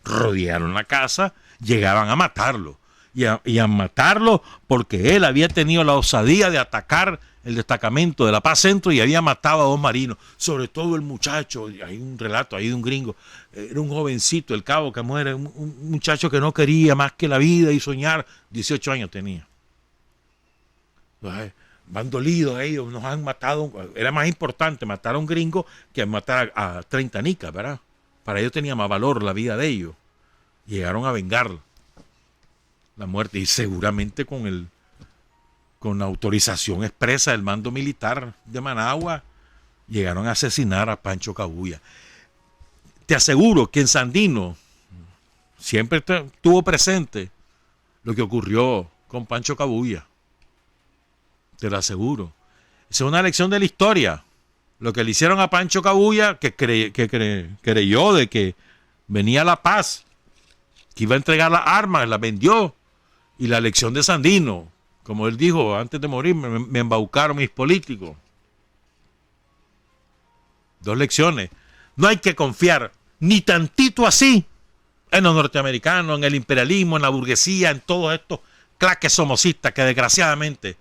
Rodearon la casa, llegaban a matarlo. Y a matarlo porque él había tenido la osadía de atacar el destacamento de La Paz Centro y había matado a 2 marinos. Sobre todo el muchacho, hay un relato ahí de un gringo, era un jovencito, el cabo que muere, un muchacho que no quería más que la vida y soñar, 18 años tenía. Entonces, van dolidos ellos, nos han matado. Era más importante matar a un gringo que matar a 30 nicas, ¿verdad? Para ellos tenía más valor la vida de ellos. Llegaron a vengar la muerte y seguramente con la autorización expresa del mando militar de Managua llegaron a asesinar a Pancho Cabuya. Te aseguro que en Sandino siempre tuvo presente lo que ocurrió con Pancho Cabuya. Te lo aseguro. Esa es una lección de la historia. Lo que le hicieron a Pancho Cabuya, que creyó de que venía la paz, que iba a entregar las armas, las vendió. Y la lección de Sandino, Como él dijo, antes de morir me embaucaron mis políticos. 2 lecciones. No hay que confiar ni tantito así en los norteamericanos, en el imperialismo, en la burguesía, en todos estos claques somocistas que desgraciadamente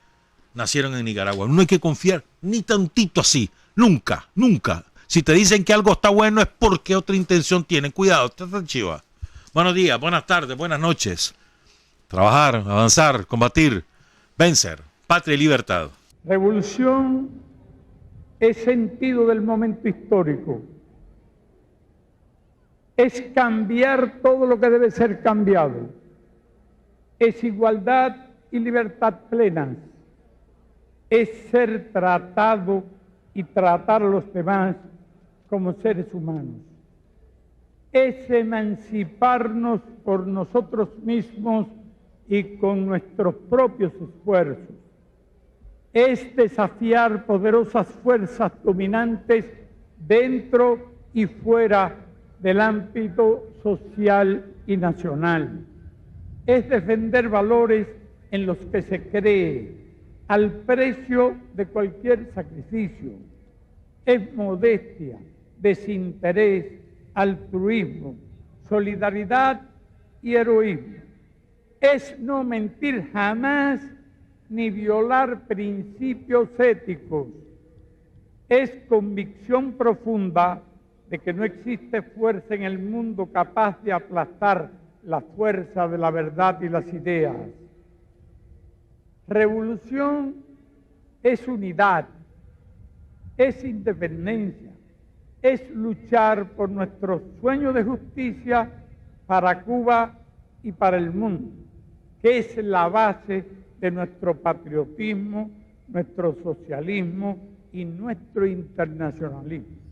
nacieron en Nicaragua. No hay que confiar ni tantito así. Nunca, nunca. Si te dicen que algo está bueno es porque otra intención tienen. Cuidado, usted está chiva. Buenos días, buenas tardes, buenas noches. Trabajar, avanzar, combatir, vencer. Patria y libertad. Revolución es sentido del momento histórico. Es cambiar todo lo que debe ser cambiado. Es igualdad y libertad plenas. Es ser tratado y tratar a los demás como seres humanos. Es emanciparnos por nosotros mismos y con nuestros propios esfuerzos. Es desafiar poderosas fuerzas dominantes dentro y fuera del ámbito social y nacional. Es defender valores en los que se cree al precio de cualquier sacrificio. Es modestia, desinterés, altruismo, solidaridad y heroísmo. Es no mentir jamás ni violar principios éticos. Es convicción profunda de que no existe fuerza en el mundo capaz de aplastar la fuerza de la verdad y las ideas. Revolución es unidad, es independencia, es luchar por nuestro sueño de justicia para Cuba y para el mundo, que es la base de nuestro patriotismo, nuestro socialismo y nuestro internacionalismo.